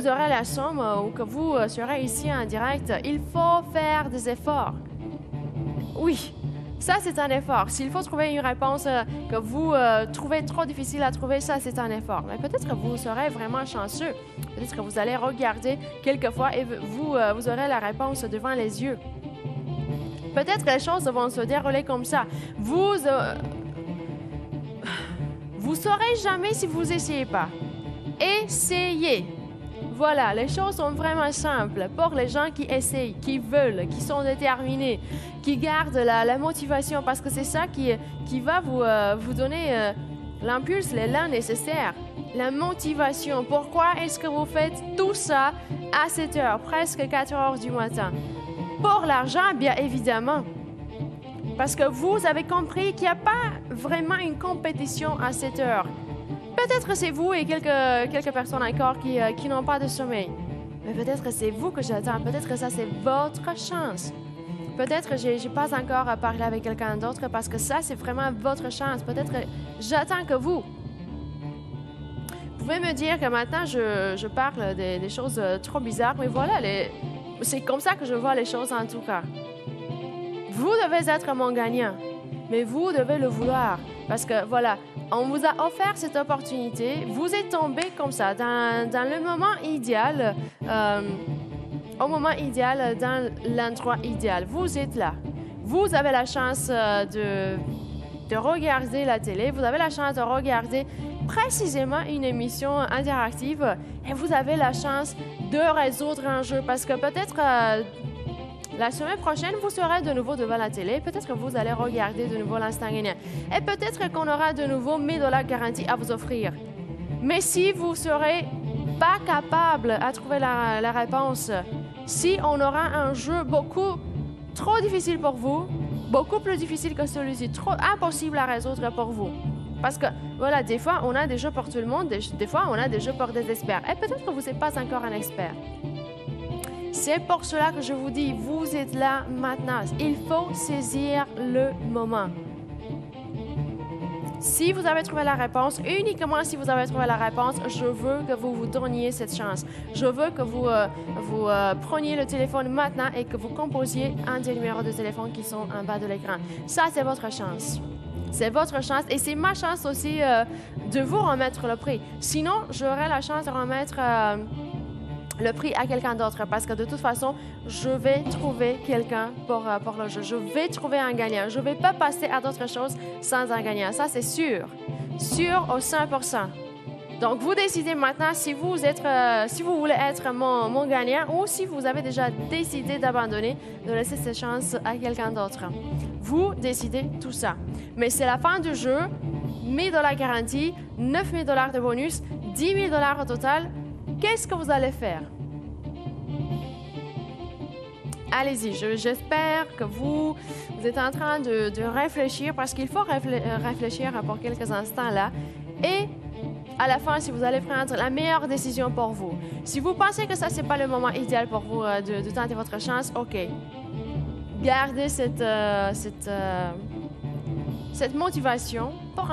aurez la somme ou que vous serez ici en direct. Il faut faire des efforts. Oui. Ça, c'est un effort. S'il faut trouver une réponse que vous trouvez trop difficile à trouver, ça, c'est un effort. Mais peut-être que vous serez vraiment chanceux. Peut-être que vous allez regarder quelquefois et vous aurez la réponse devant les yeux. Peut-être que les choses vont se dérouler comme ça. Vous saurez jamais si vous n'essayez pas. Essayez. Voilà, les choses sont vraiment simples pour les gens qui essayent, qui veulent, qui sont déterminés, qui gardent la motivation, parce que c'est ça qui va vous donner l'impulse, l'élan nécessaire, la motivation. Pourquoi est-ce que vous faites tout ça à 7 heures, presque 4 heures du matin? Pour l'argent, bien évidemment. Parce que vous avez compris qu'il n'y a pas vraiment une compétition à 7 heures. Peut-être que c'est vous et quelques personnes encore qui n'ont pas de sommeil. Mais peut-être que c'est vous que j'attends. Peut-être que ça, c'est votre chance. Peut-être que je n'ai pas encore parlé avec quelqu'un d'autre parce que ça, c'est vraiment votre chance. Peut-être que j'attends que vous. Vous pouvez me dire que maintenant, je parle des choses trop bizarres, mais voilà, c'est comme ça que je vois les choses en tout cas. Vous devez être mon gagnant, mais vous devez le vouloir. Parce que voilà, on vous a offert cette opportunité, vous êtes tombé comme ça, dans le moment idéal, au moment idéal, dans l'endroit idéal. Vous êtes là. Vous avez la chance de regarder la télé, vous avez la chance de regarder précisément une émission interactive et vous avez la chance de résoudre un jeu parce que peut-être la semaine prochaine, vous serez de nouveau devant la télé. Peut-être que vous allez regarder de nouveau l'instant gagnant. Et peut-être qu'on aura de nouveau 1000 $ garantis à vous offrir. Mais si vous ne serez pas capable à trouver la réponse, si on aura un jeu beaucoup trop difficile pour vous, beaucoup plus difficile que celui-ci, trop impossible à résoudre pour vous. Parce que, voilà, des fois, on a des jeux pour tout le monde, des fois, on a des jeux pour des experts. Et peut-être que vous n'êtes pas encore un expert. C'est pour cela que je vous dis, vous êtes là maintenant. Il faut saisir le moment. Si vous avez trouvé la réponse, uniquement si vous avez trouvé la réponse, je veux que vous vous donniez cette chance. Je veux que vous preniez le téléphone maintenant et que vous composiez un des numéros de téléphone qui sont en bas de l'écran. Ça, c'est votre chance. C'est votre chance et c'est ma chance aussi de vous remettre le prix. Sinon, j'aurai la chance de remettre le prix à quelqu'un d'autre parce que de toute façon, je vais trouver quelqu'un pour le jeu. Je vais trouver un gagnant. Je ne vais pas passer à d'autres choses sans un gagnant. Ça, c'est sûr. Sûr au 100%. Donc, vous décidez maintenant si vous voulez être mon gagnant ou si vous avez déjà décidé d'abandonner, de laisser cette chance à quelqu'un d'autre. Vous décidez tout ça. Mais c'est la fin du jeu. 1000 $ garantis, 9000 $ de bonus, 10 000 $ au total. Qu'est-ce que vous allez faire? Allez-y, j'espère que vous êtes en train de réfléchir parce qu'il faut réfléchir pour quelques instants là. Et à la fin, si vous allez prendre la meilleure décision pour vous. Si vous pensez que ça, ce n'est pas le moment idéal pour vous de tenter votre chance, OK. Gardez cette motivation pour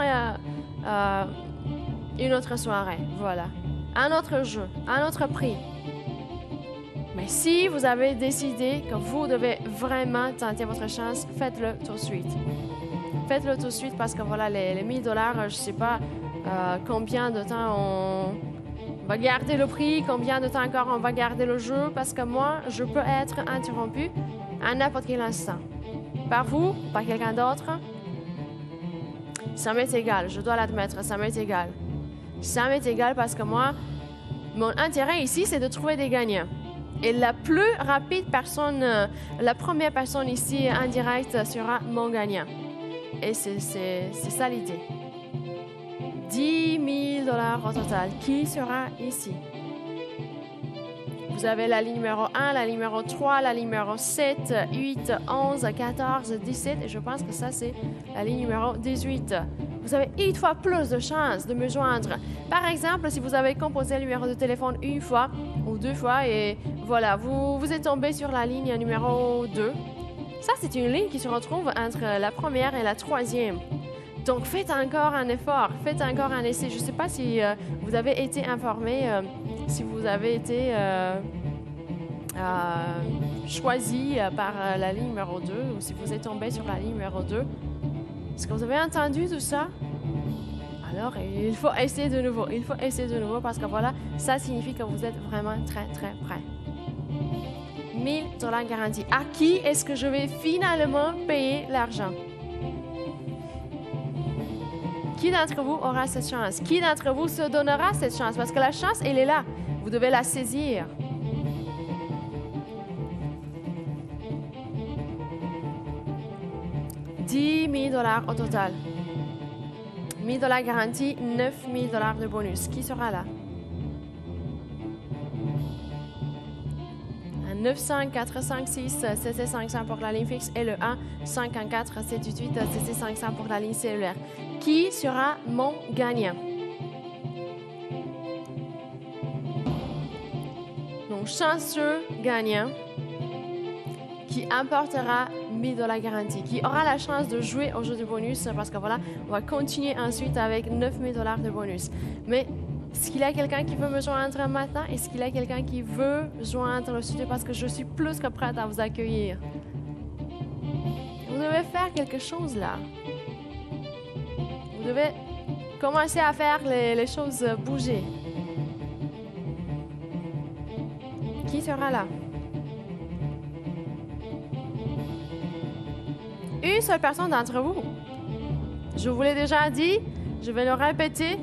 une autre soirée. Voilà. Un autre jeu, un autre prix. Mais si vous avez décidé que vous devez vraiment tenter votre chance, faites-le tout de suite. Faites-le tout de suite parce que voilà, les 1000 $, je ne sais pas combien de temps on va garder le prix, combien de temps encore on va garder le jeu, parce que moi, je peux être interrompu à n'importe quel instant. Par vous, par quelqu'un d'autre. Ça m'est égal, je dois l'admettre, ça m'est égal. Ça m'est égal parce que moi, mon intérêt ici, c'est de trouver des gagnants. Et la plus rapide personne, la première personne ici en direct sera mon gagnant. Et c'est ça l'idée. 10 000 $ au total. Qui sera ici? Vous avez la ligne numéro 1, la ligne numéro 3, la ligne numéro 7, 8, 11, 14, 17. Et je pense que ça, c'est la ligne numéro 18. Vous avez 8 fois plus de chances de me joindre. Par exemple, si vous avez composé le numéro de téléphone une fois ou deux fois et voilà, vous êtes tombé sur la ligne numéro 2. Ça, c'est une ligne qui se retrouve entre la première et la troisième. Donc, faites encore un effort, faites encore un essai. Je ne sais pas si vous avez été informé, si vous avez été choisi par la ligne numéro 2 ou si vous êtes tombé sur la ligne numéro 2. Est-ce que vous avez entendu tout ça? Alors, il faut essayer de nouveau. Il faut essayer de nouveau parce que voilà, ça signifie que vous êtes vraiment très, très prêt. 1 000 $ garantis. À qui est-ce que je vais finalement payer l'argent? Qui d'entre vous aura cette chance? Qui d'entre vous se donnera cette chance? Parce que la chance, elle est là. Vous devez la saisir. $10 000 au total. 1 000 $ garantis, 9 000 $ de bonus. Qui sera là? 900, 4, 5, 6, 7, 500 pour la ligne fixe et le 1, 54, 7, 8, 7, 500 pour la ligne cellulaire. Qui sera mon gagnant? Mon chanceux gagnant qui emportera 1 000 $ garantis, qui aura la chance de jouer au jeu de bonus parce que voilà, on va continuer ensuite avec 9 000 $ de bonus. Mais est-ce qu'il y a quelqu'un qui veut me joindre maintenant? Est-ce qu'il y a quelqu'un qui veut joindre le studio parce que je suis plus que prête à vous accueillir? Vous devez faire quelque chose là. Vous devez commencer à faire les choses bouger. Qui sera là? Une seule personne d'entre vous. Je vous l'ai déjà dit, je vais le répéter.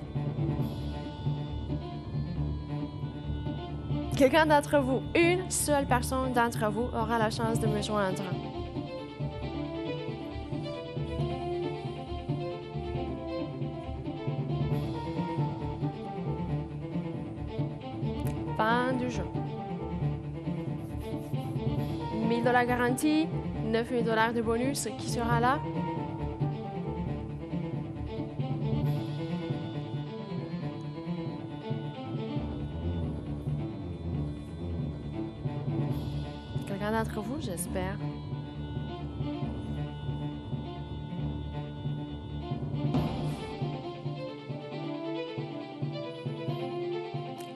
Quelqu'un d'entre vous, une seule personne d'entre vous aura la chance de me joindre. Fin du jeu. 1 000 $ garantis, 9 000 $ de bonus. Qui sera là? Quelqu'un d'entre vous, j'espère.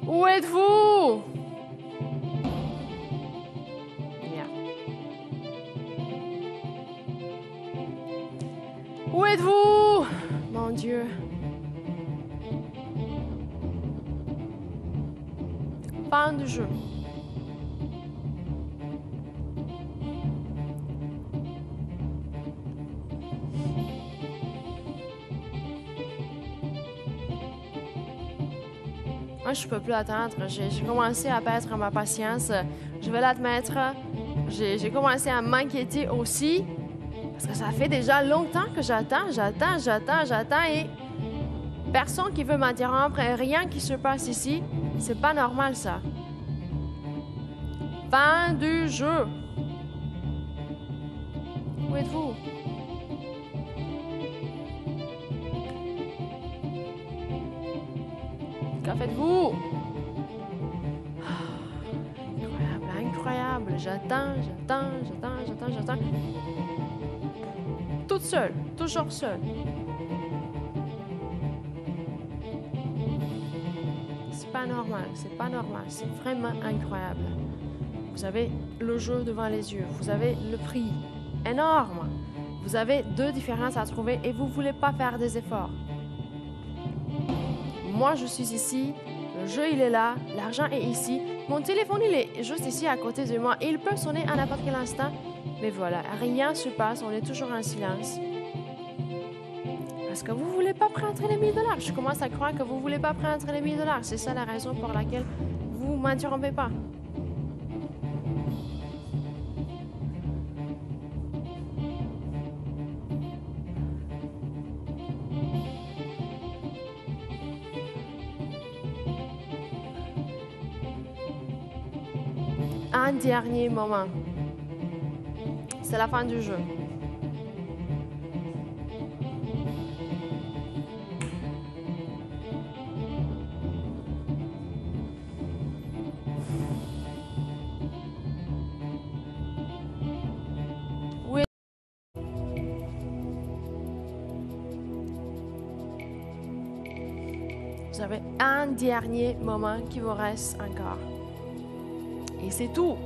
Où êtes-vous? Bien. Où êtes-vous? Mon Dieu. Fin du jeu. Moi, je ne peux plus attendre. J'ai commencé à perdre ma patience. Je vais l'admettre. J'ai commencé à m'inquiéter aussi. Parce que ça fait déjà longtemps que j'attends et personne qui veut m'interrompre et rien qui se passe ici. C'est pas normal, ça. Fin du jeu. Où êtes-vous? Que faites-vous? Incroyable, incroyable. J'attends. Toute seule, toujours seule. C'est pas normal, c'est vraiment incroyable. Vous avez le jeu devant les yeux, vous avez le prix énorme. Vous avez deux différences à trouver et vous ne voulez pas faire des efforts. Moi, je suis ici, le jeu, il est là, l'argent est ici. Mon téléphone, il est juste ici à côté de moi. Il peut sonner à n'importe quel instant, mais voilà, rien ne se passe, on est toujours en silence. Parce que vous ne voulez pas prendre les 1 000 $. Je commence à croire que vous ne voulez pas prendre les 1 000 $. C'est ça la raison pour laquelle vous ne m'interrompez pas. un dernier moment. C'est la fin du jeu. Oui. Vous avez un dernier moment qui vous reste encore. Et c'est tout.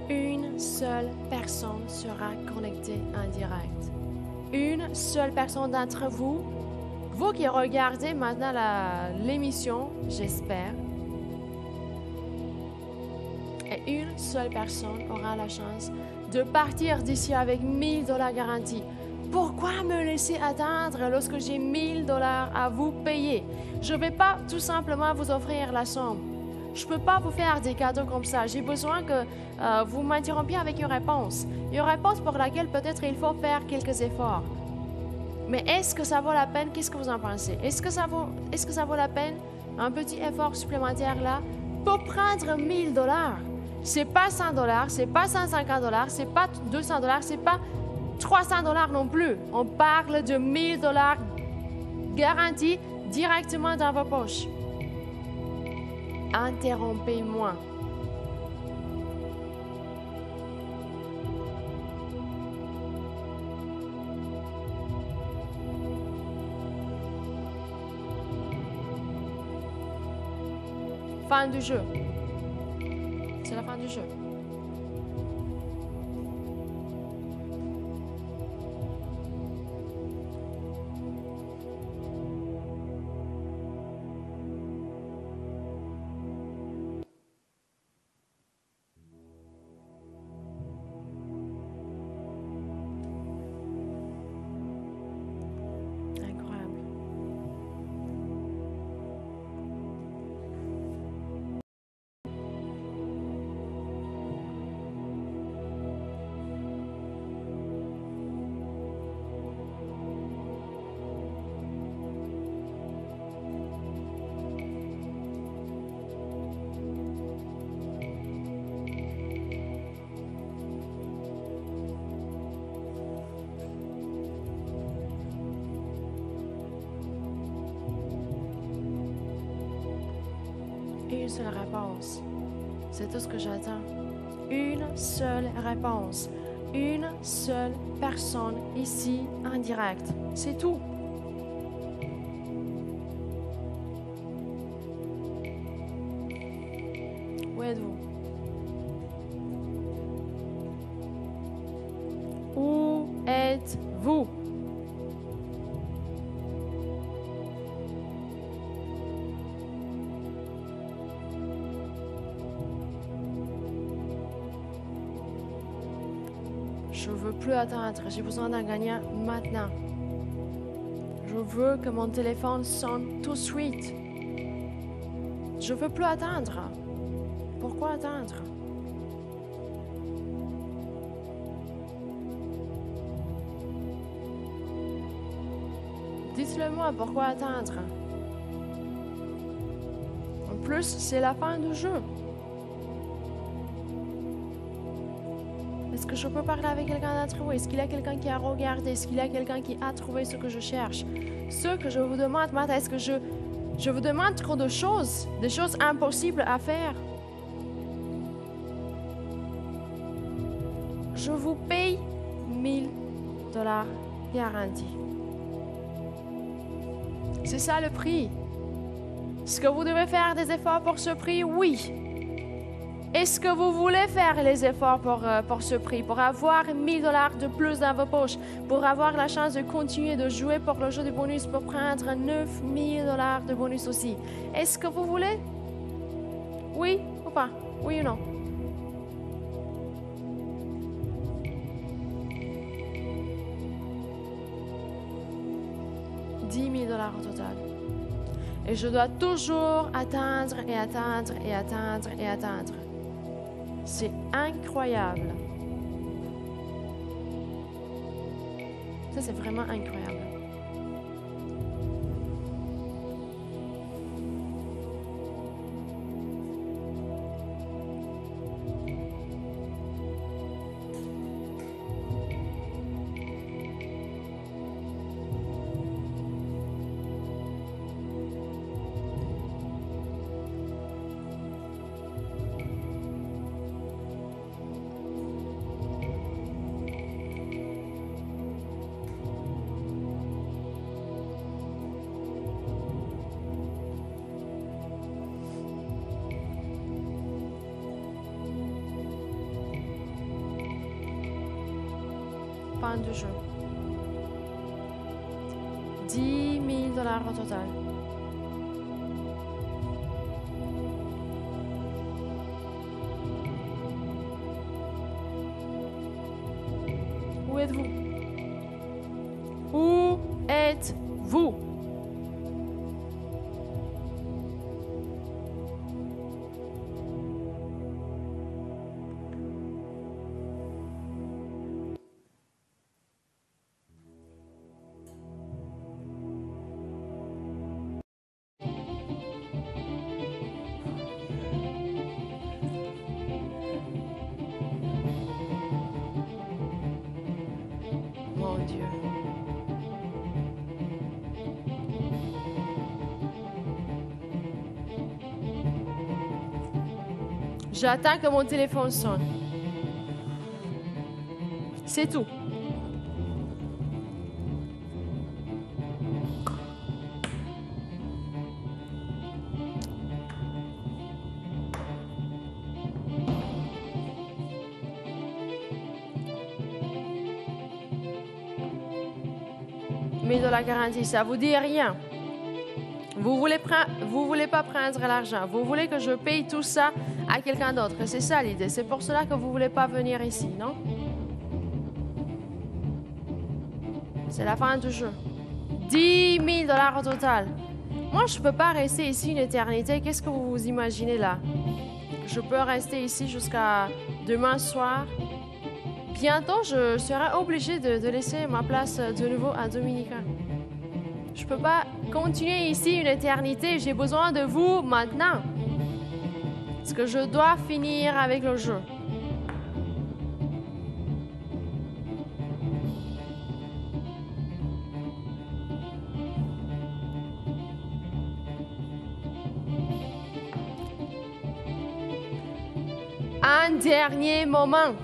Une seule personne sera connectée en direct. Une seule personne d'entre vous, vous qui regardez maintenant l'émission, j'espère, et une seule personne aura la chance de partir d'ici avec 1000 $ garantis. Pourquoi me laisser attendre lorsque j'ai 1000 $ à vous payer? Je ne vais pas tout simplement vous offrir la somme. Je ne peux pas vous faire des cadeaux comme ça. J'ai besoin que vous m'interrompiez avec une réponse. Une réponse pour laquelle peut-être il faut faire quelques efforts. Mais est-ce que ça vaut la peine? Qu'est-ce que vous en pensez? Est-ce que ça vaut la peine un petit effort supplémentaire là pour prendre 1000 $? C'est pas 100 $, c'est pas 150 $, c'est pas 200 $, c'est pas 300 $ non plus. On parle de 1000 $ garantis directement dans vos poches. Interrompez-moi. Fin du jeu. C'est la fin du jeu. Incroyable. Une seule réponse. C'est tout ce que j'attends. Une seule réponse. Une seule personne ici en direct. C'est tout. Où êtes-vous? Où êtes-vous? Je ne veux plus attendre. J'ai besoin d'un gagnant maintenant. Je veux que mon téléphone sonne tout de suite. Je ne veux plus attendre. Pourquoi attendre? Dites-le-moi, pourquoi attendre? En plus, c'est la fin du jeu. Est-ce que je peux parler avec quelqu'un d'entre vous? Est-ce qu'il y a quelqu'un qui a regardé? Est-ce qu'il y a quelqu'un qui a trouvé ce que je cherche? Ce que je vous demande maintenant, est-ce que je vous demande trop de choses, des choses impossibles à faire? Je vous paye 1000 $ garantis. C'est ça le prix. Est-ce que vous devez faire des efforts pour ce prix? Oui. Est-ce que vous voulez faire les efforts pour ce prix, pour avoir 1000 $ de plus dans vos poches, pour avoir la chance de continuer de jouer pour le jeu de bonus, pour prendre 9000 $ de bonus aussi? Est-ce que vous voulez? Oui ou pas? Oui ou non? $10 000 au total. Et je dois toujours atteindre et atteindre et atteindre et atteindre. C'est incroyable. Ça, c'est vraiment incroyable. Fin du jeu. 10 000 $ au total. Où êtes-vous? Où êtes-vous? Mon Dieu. J'attends que mon téléphone sonne. C'est tout. Mais de la garantie, ça vous dit rien. Vous voulez pas prendre l'argent. Vous voulez que je paye tout ça à quelqu'un d'autre. C'est ça l'idée. C'est pour cela que vous voulez pas venir ici, non? C'est la fin du jeu. 10 000 $ au total. Moi, je peux pas rester ici une éternité. Qu'est-ce que vous vous imaginez là? Je peux rester ici jusqu'à demain soir. Bientôt, je serai obligée de laisser ma place de nouveau à Dominica. Je ne peux pas continuer ici une éternité. J'ai besoin de vous maintenant. Parce que je dois finir avec le jeu. Un dernier moment.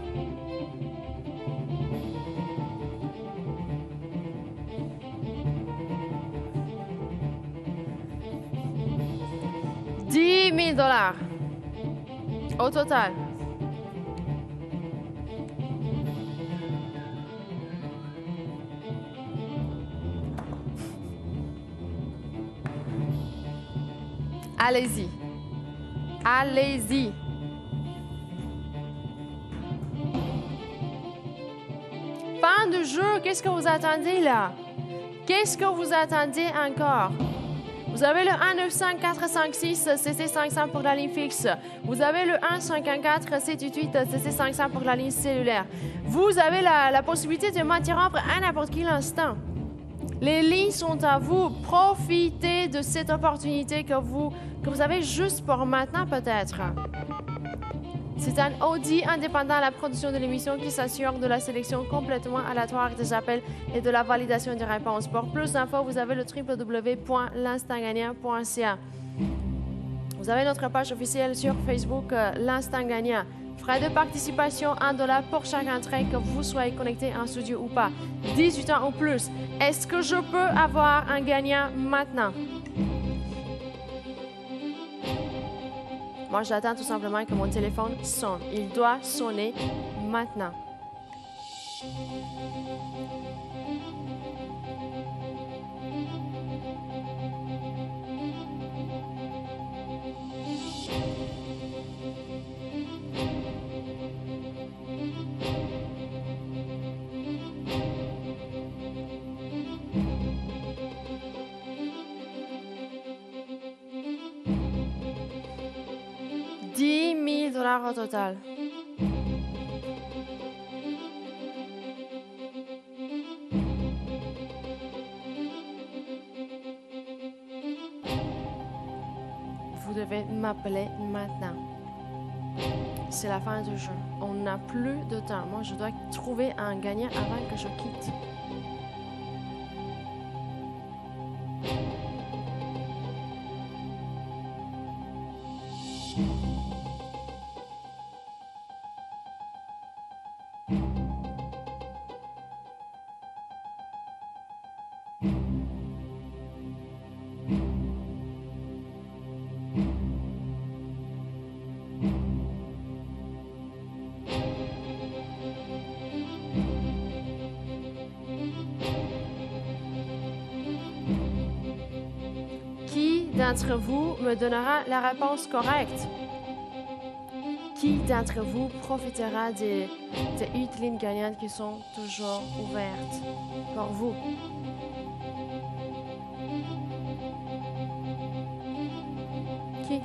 $10 000 au total. Allez-y. Allez-y. Fin du jeu, qu'est-ce que vous attendez là? Qu'est-ce que vous attendez encore? Vous avez le 1-900-456 CC500 pour la ligne fixe. Vous avez le 1-514-788 CC500 pour la ligne cellulaire. Vous avez la possibilité de m'interrompre à n'importe quel instant. Les lignes sont à vous. Profitez de cette opportunité que vous avez juste pour maintenant peut-être. C'est un audit indépendant à la production de l'émission qui s'assure de la sélection complètement aléatoire des appels et de la validation des réponses. Pour plus d'infos, vous avez le www.l'instantgagnant.ca. Vous avez notre page officielle sur Facebook, l'Instant Gagnant. Frais de participation, $1 pour chaque entrée, que vous soyez connecté en studio ou pas. 18 ans ou plus. Est-ce que je peux avoir un gagnant maintenant? Moi, j'attends tout simplement que mon téléphone sonne. Il doit sonner maintenant. dollars au total. Vous devez m'appeler maintenant. C'est la fin du jeu. On n'a plus de temps. Moi, je dois trouver un gagnant avant que je quitte. Qui d'entre vous me donnera la réponse correcte? Qui d'entre vous profitera des 8 lignes gagnantes qui sont toujours ouvertes pour vous? Qui?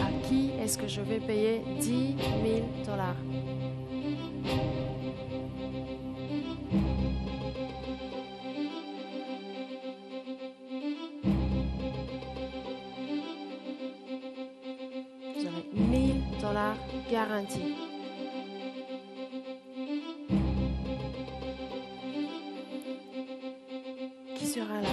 À qui est-ce que je vais payer 10 000 dollars? Vous avez 1000 dollars garantis. Qui sera là?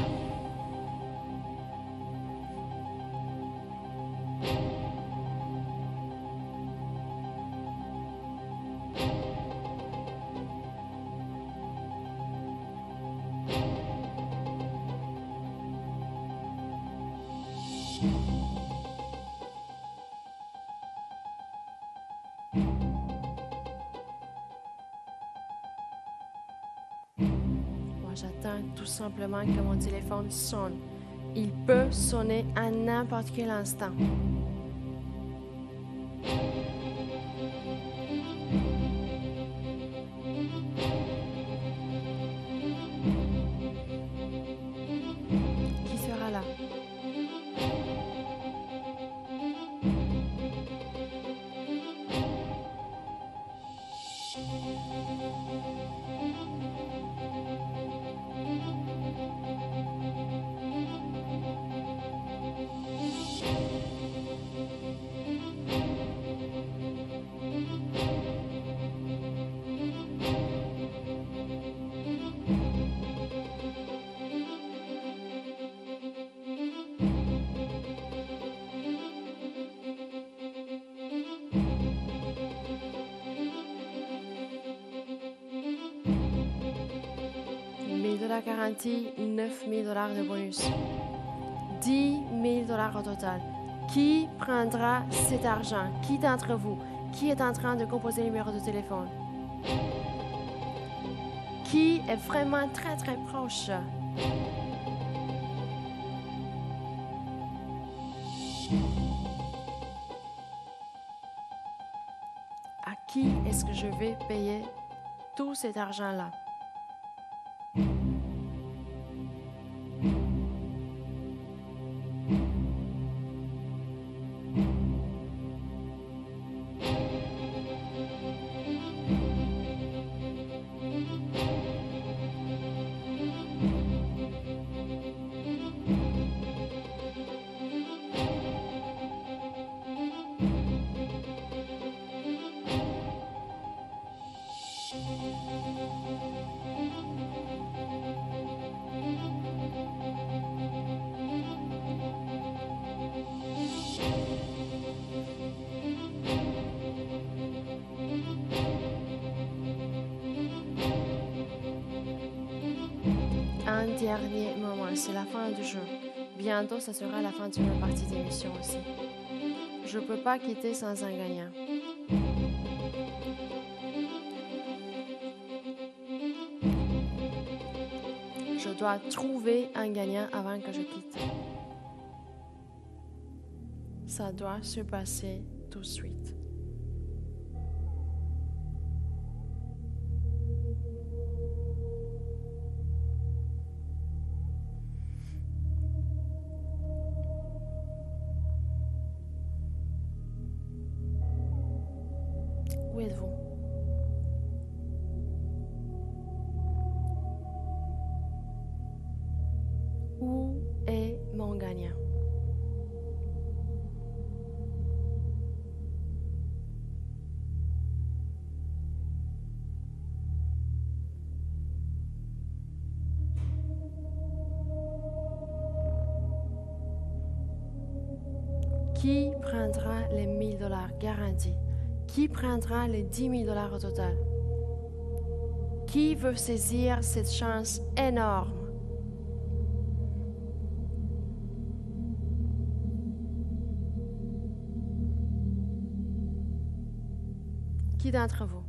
Moi, j'attends tout simplement que mon téléphone sonne. Il peut sonner à n'importe quel instant. Qui sera là? $1000 garantie, 9 000 dollars de bonus. 10 000 dollars au total. Qui prendra cet argent? Qui d'entre vous? Qui est en train de composer le numéro de téléphone? Qui est vraiment très très proche? À qui est-ce que je vais payer tout cet argent-là? Un dernier moment, c'est la fin du jeu. Bientôt, ça sera la fin d'une partie d'émission aussi. Je ne peux pas quitter sans un gagnant. Je dois trouver un gagnant avant que je quitte. Ça doit se passer tout de suite. êtes-vous? Où est mon gagnant? Qui prendra les 1000 dollars garantis? Qui prendra les 10 000 dollars au total? Qui veut saisir cette chance énorme? Qui d'entre vous?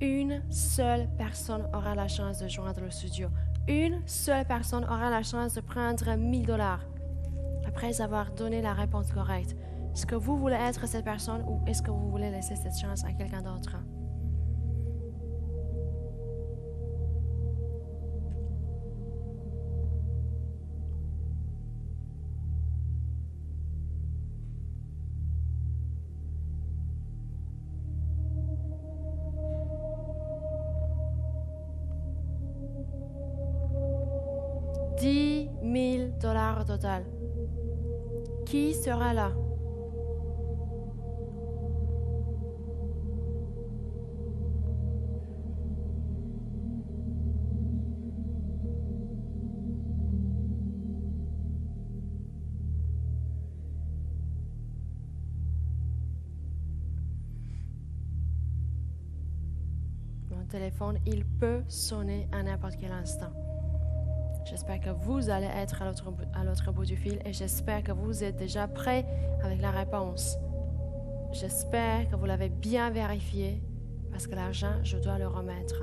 Une seule personne aura la chance de joindre le studio. Une seule personne aura la chance de prendre 1000 dollars après avoir donné la réponse correcte. Est-ce que vous voulez être cette personne ou est-ce que vous voulez laisser cette chance à quelqu'un d'autre? $10 000 au total. Qui sera là? Mon téléphone, il peut sonner à n'importe quel instant. J'espère que vous allez être à l'autre bout du fil et j'espère que vous êtes déjà prêt avec la réponse. J'espère que vous l'avez bien vérifié parce que l'argent, je dois le remettre.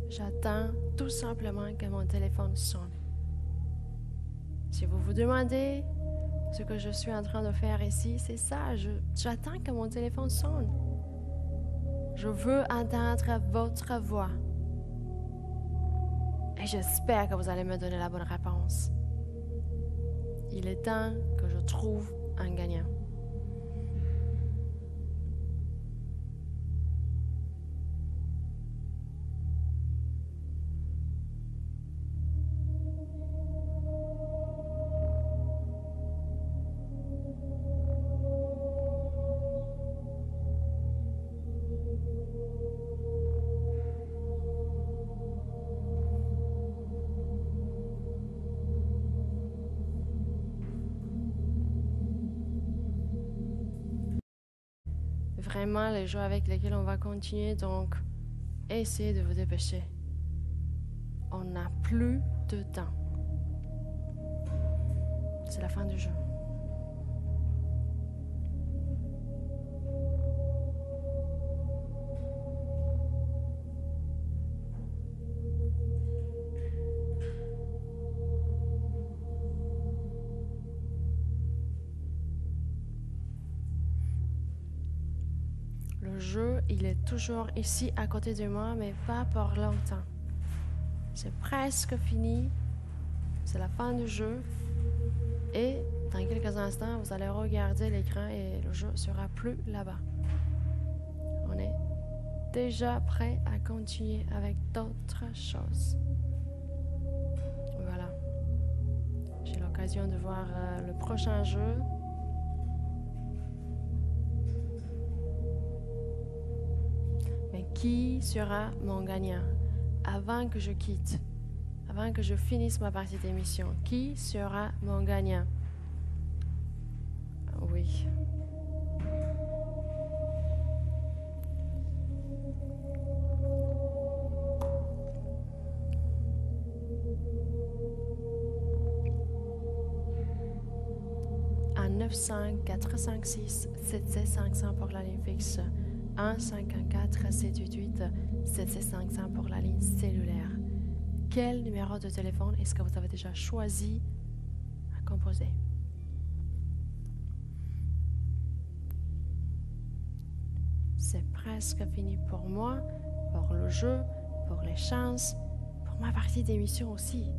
J'attends tout simplement que mon téléphone sonne. Si vous vous demandez ce que je suis en train de faire ici, c'est ça. J'attends que mon téléphone sonne. Je veux entendre votre voix. Et j'espère que vous allez me donner la bonne réponse. Il est temps que je trouve un gagnant. Vraiment les jeux avec lesquels on va continuer, donc essayez de vous dépêcher. On n'a plus de temps. C'est la fin du jeu. jeu, il est toujours ici à côté de moi, mais pas pour longtemps. C'est presque fini. C'est la fin du jeu. Et dans quelques instants, vous allez regarder l'écran et le jeu sera plus là-bas. On est déjà prêt à continuer avec d'autres choses. Voilà. J'ai l'occasion de voir le prochain jeu. Mais qui sera mon gagnant? Avant que je quitte, avant que je finisse ma partie d'émission, qui sera mon gagnant? Oui. À 900 456 77 pour la ligne fixe. 1-514 788 77 pour la ligne cellulaire. Quel numéro de téléphone est-ce que vous avez déjà choisi à composer? C'est presque fini pour moi, pour le jeu, pour les chances, pour ma partie d'émission aussi.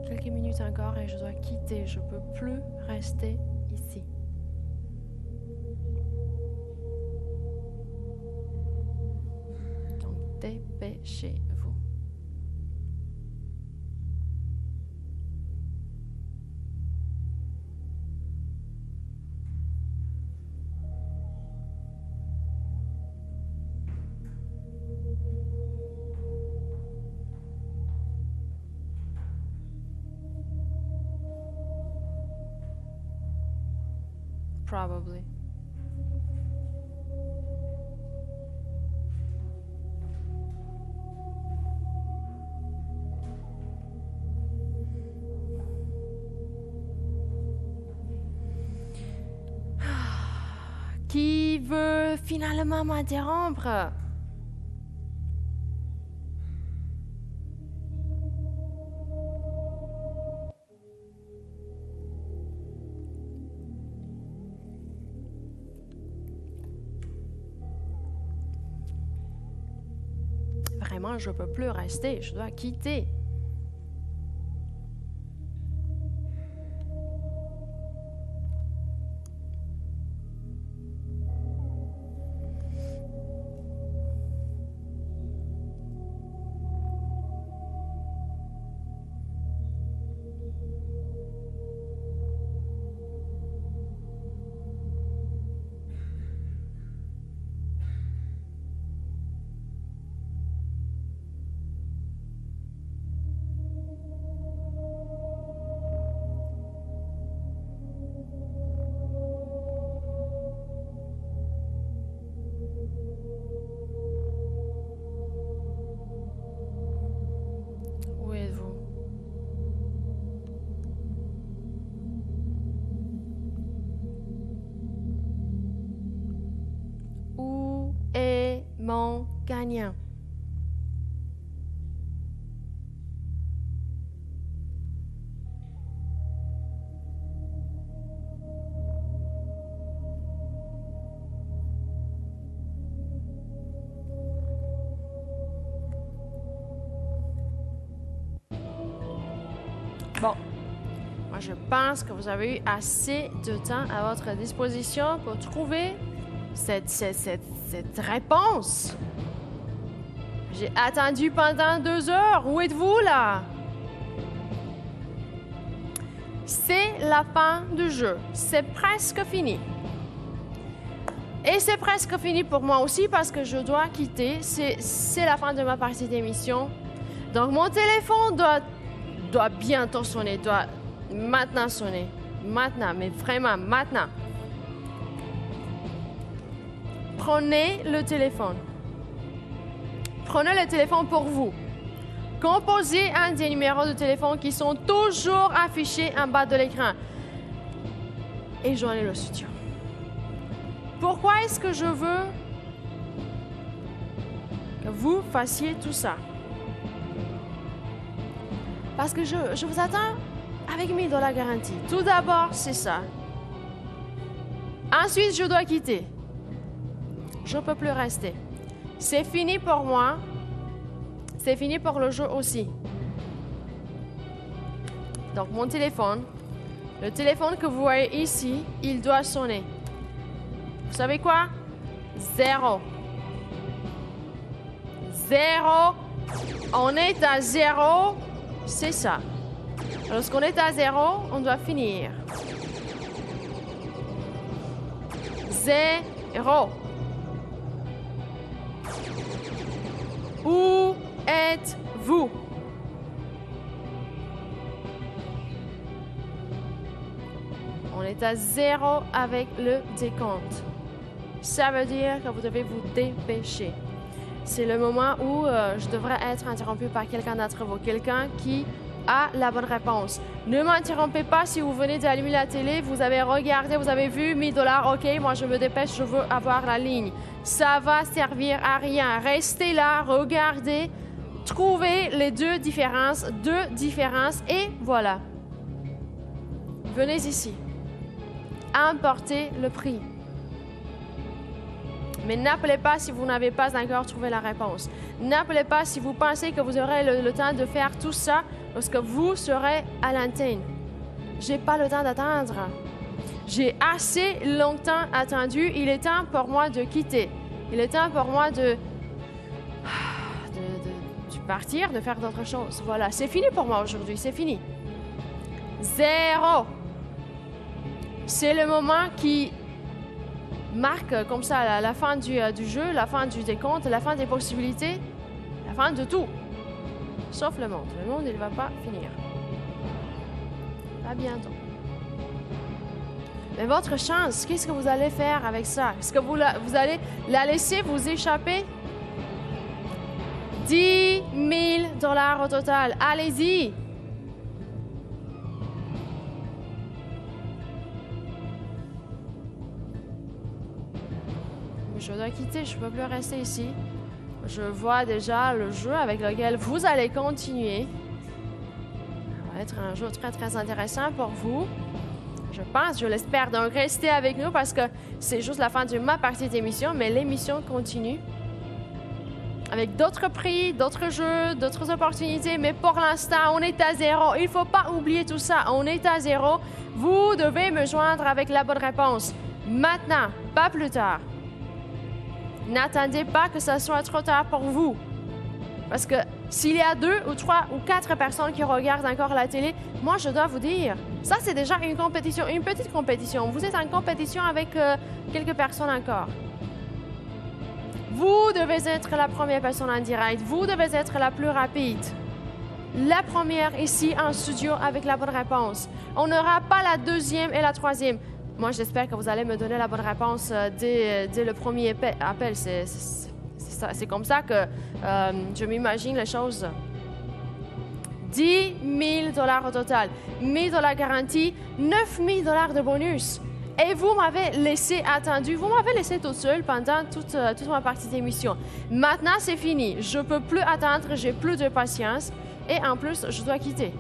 Quelques minutes encore et je dois quitter. Je ne peux plus rester ici. Dépêchez-vous. Probably. Qui veut finalement m'interrompre? Vraiment, je ne peux plus rester, je dois quitter. Mon gagnant. Bon, moi je pense que vous avez eu assez de temps à votre disposition pour trouver cette réponse. J'ai attendu pendant 2 heures. Où êtes-vous là? C'est la fin du jeu. C'est presque fini. Et c'est presque fini pour moi aussi parce que je dois quitter. C'est la fin de ma partie d'émission. Donc mon téléphone doit bientôt sonner, doit maintenant sonner. Maintenant, mais vraiment maintenant. Prenez le téléphone. Prenez le téléphone pour vous. Composez un des numéros de téléphone qui sont toujours affichés en bas de l'écran. Et joignez le studio. Pourquoi est-ce que je veux que vous fassiez tout ça? Parce que je vous attends avec 1000 $ garantie. Tout d'abord, c'est ça. Ensuite, je dois quitter. Je ne peux plus rester. C'est fini pour moi. C'est fini pour le jeu aussi. Donc, mon téléphone, le téléphone que vous voyez ici, il doit sonner. Vous savez quoi? 0. 0. On est à 0. C'est ça. Lorsqu'on est à 0, on doit finir. 0. Où êtes-vous? On est à 0 avec le décompte. Ça veut dire que vous devez vous dépêcher. C'est le moment où je devrais être interrompu par quelqu'un d'entre vous, quelqu'un qui a la bonne réponse. Ne m'interrompez pas si vous venez d'allumer la télé, vous avez regardé, vous avez vu 1000 $, ok, moi je me dépêche, je veux avoir la ligne. Ça va servir à rien. Restez là, regardez, trouvez les deux différences et voilà. Venez ici. Emportez le prix. Mais n'appelez pas si vous n'avez pas encore trouvé la réponse. N'appelez pas si vous pensez que vous aurez le temps de faire tout ça lorsque vous serez à l'antenne. Je n'ai pas le temps d'attendre. J'ai assez longtemps attendu. Il est temps pour moi de quitter. Il est temps pour moi de partir, de faire d'autres choses. Voilà, c'est fini pour moi aujourd'hui. C'est fini. 0. C'est le moment qui marque comme ça la fin du jeu, la fin du décompte, la fin des possibilités, la fin de tout. Sauf le monde. Le monde, il ne va pas finir. Pas bientôt. Mais votre chance, qu'est-ce que vous allez faire avec ça? Est-ce que vous allez la laisser vous échapper? 10 000 $ au total. Allez-y! Je dois quitter, je ne peux plus rester ici. Je vois déjà le jeu avec lequel vous allez continuer. Ça va être un jeu très, très intéressant pour vous. Je pense, je l'espère. Donc, restez avec nous parce que c'est juste la fin de ma partie d'émission, mais l'émission continue. Avec d'autres prix, d'autres jeux, d'autres opportunités. Mais pour l'instant, on est à 0. Il ne faut pas oublier tout ça. On est à 0. Vous devez me joindre avec la bonne réponse. Maintenant, pas plus tard. N'attendez pas que ça soit trop tard pour vous. Parce que s'il y a 2 ou 3 ou 4 personnes qui regardent encore la télé, moi, je dois vous dire, ça, c'est déjà une compétition, une petite compétition. Vous êtes en compétition avec quelques personnes encore. Vous devez être la première personne en direct. Vous devez être la plus rapide. La première ici en studio avec la bonne réponse. On n'aura pas la deuxième et la troisième. Moi, j'espère que vous allez me donner la bonne réponse dès le premier appel. C'est comme ça que je m'imagine les choses. 10 000 $ au total. 1 000 $ garantis, 9 000 $ de bonus. Et vous m'avez laissé attendu, vous m'avez laissé toute seule pendant toute ma partie d'émission. Maintenant, c'est fini. Je ne peux plus attendre, j'ai plus de patience. Et en plus, je dois quitter.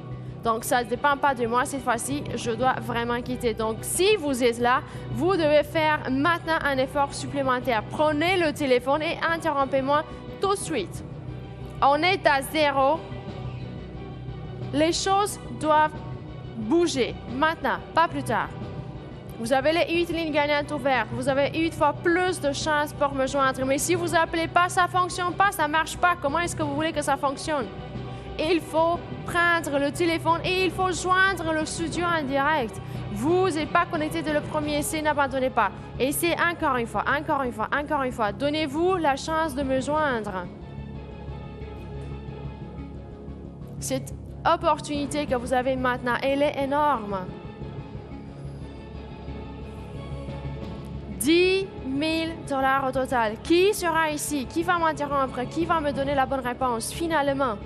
Donc, ça ne dépend pas de moi cette fois-ci, je dois vraiment quitter. Donc, si vous êtes là, vous devez faire maintenant un effort supplémentaire. Prenez le téléphone et interrompez-moi tout de suite. On est à 0. Les choses doivent bouger maintenant, pas plus tard. Vous avez les 8 lignes gagnantes ouvertes. Vous avez 8 fois plus de chances pour me joindre. Mais si vous n'appelez pas, ça ne fonctionne pas, ça ne marche pas. Comment est-ce que vous voulez que ça fonctionne? Il faut prendre le téléphone et il faut joindre le studio en direct. Vous n'êtes pas connecté dès le premier essai, n'abandonnez pas. Essayez encore une fois, encore une fois, encore une fois. Donnez-vous la chance de me joindre. Cette opportunité que vous avez maintenant, elle est énorme. 10 000 $ au total. Qui sera ici? Qui va m'interrompre? Qui va me donner la bonne réponse? Finalement,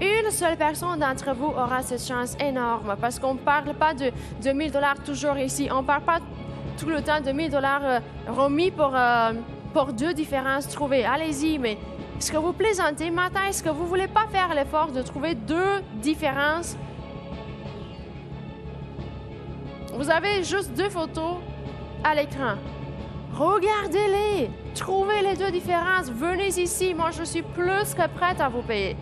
une seule personne d'entre vous aura cette chance énorme parce qu'on ne parle pas de 1 000 $ toujours ici. On ne parle pas tout le temps de 1 000 $ remis pour 2 différences trouvées. Allez-y, mais est-ce que vous plaisantez maintenant? Est-ce que vous ne voulez pas faire l'effort de trouver 2 différences? Vous avez juste 2 photos à l'écran. Regardez-les. Trouvez les deux différences. Venez ici. Moi, je suis plus que prête à vous payer.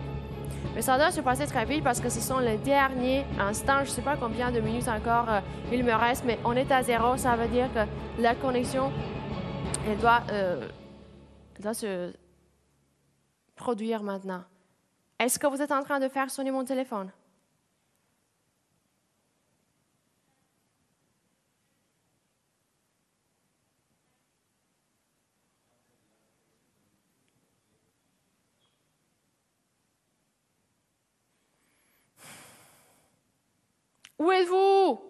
Mais ça doit se passer très vite parce que ce sont les derniers instants. Je ne sais pas combien de minutes encore il me reste, mais on est à 0. Ça veut dire que la connexion, elle doit se produire maintenant. Est-ce que vous êtes en train de faire sonner mon téléphone? Où êtes-vous?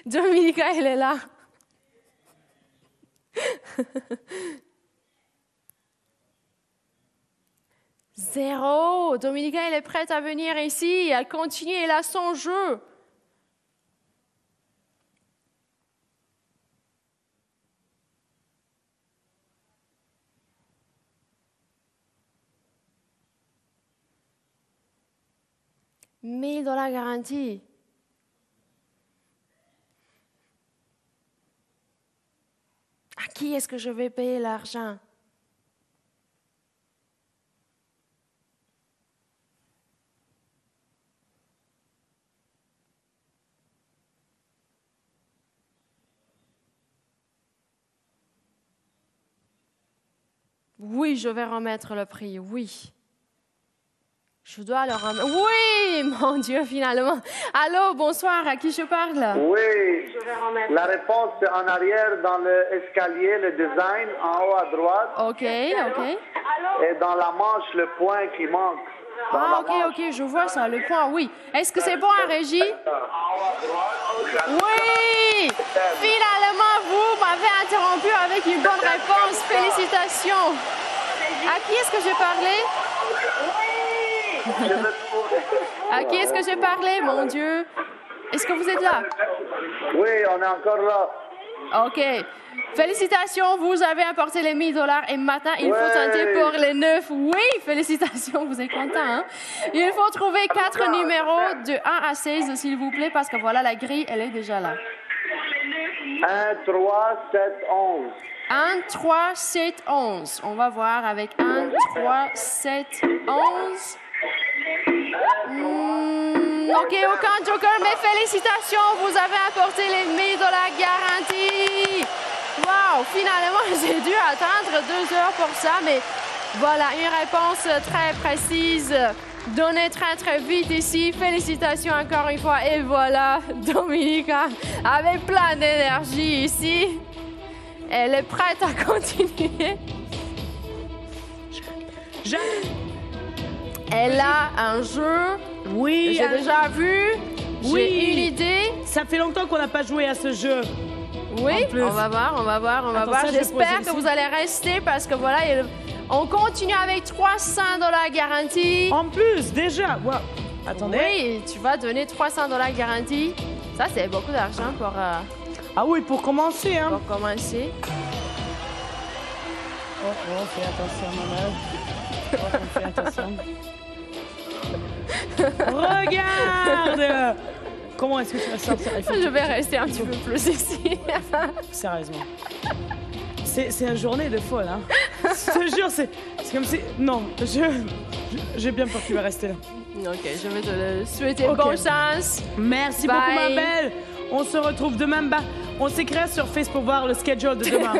Dominica, elle est là. Zéro. Dominica, elle est prête à venir ici. Elle continue, elle a son jeu. $1000 garantie. À qui est-ce que je vais payer l'argent? Oui, je vais remettre le prix, oui. Je dois le remettre. Oui, mon Dieu, finalement. Allô, bonsoir, à qui je parle? Oui, la réponse c'est en arrière dans l'escalier, le design, en haut à droite. OK. Et dans la manche, le point qui manque. Ah, OK, je vois ça, le point, oui. Est-ce que c'est bon en régie? Oui! Finalement, vous m'avez interrompu avec une bonne réponse. Félicitations. À qui est-ce que j'ai parlé? À qui est-ce que j'ai parlé, mon Dieu? Est-ce que vous êtes là? Oui, on est encore là. OK. Félicitations, vous avez apporté les $1000 et maintenant, il faut tenter pour les 9. Oui, félicitations, vous êtes content, hein? Il faut trouver 4 numéros de 1 à 16, s'il vous plaît, parce que voilà, la grille, elle est déjà là. 1, 3, 7, 11. 1, 3, 7, 11. On va voir avec 1, 3, 7, 11. OK, aucun joker, mais félicitations, vous avez apporté les $1000 garantis. Wow, finalement, j'ai dû attendre 2 heures pour ça, mais voilà, une réponse très précise, donnée très, très vite ici. Félicitations encore une fois. Et voilà, Dominica, avec plein d'énergie ici. Elle est prête à continuer. Elle a un jeu. Oui. J'ai déjà vu. Oui. J'ai une idée. Ça fait longtemps qu'on n'a pas joué à ce jeu. Oui, on va voir. J'espère que vous allez rester parce que voilà, on continue avec $300 garantis. En plus, déjà. Wow. Attendez. Oui, tu vas donner $300 garantis. Ça, c'est beaucoup d'argent pour... Ah oui, pour commencer, hein. Pour commencer. Oh, fais attention, maman. Fais attention. Regarde! Comment est-ce que tu vas sortir? Je vais rester un petit peu plus ici. Sérieusement. C'est une journée de folle, hein. Je te jure, c'est comme si... Non, j'ai bien peur que tu vas rester là. OK, je vais te souhaiter bonne chance. Merci beaucoup, ma belle. On se retrouve demain. On s'écrit sur Facebook pour voir le schedule de demain.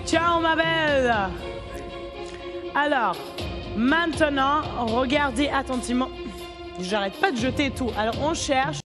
Ciao, ma belle. Alors, maintenant, regardez attentivement. J'arrête pas de jeter tout. Alors, on cherche.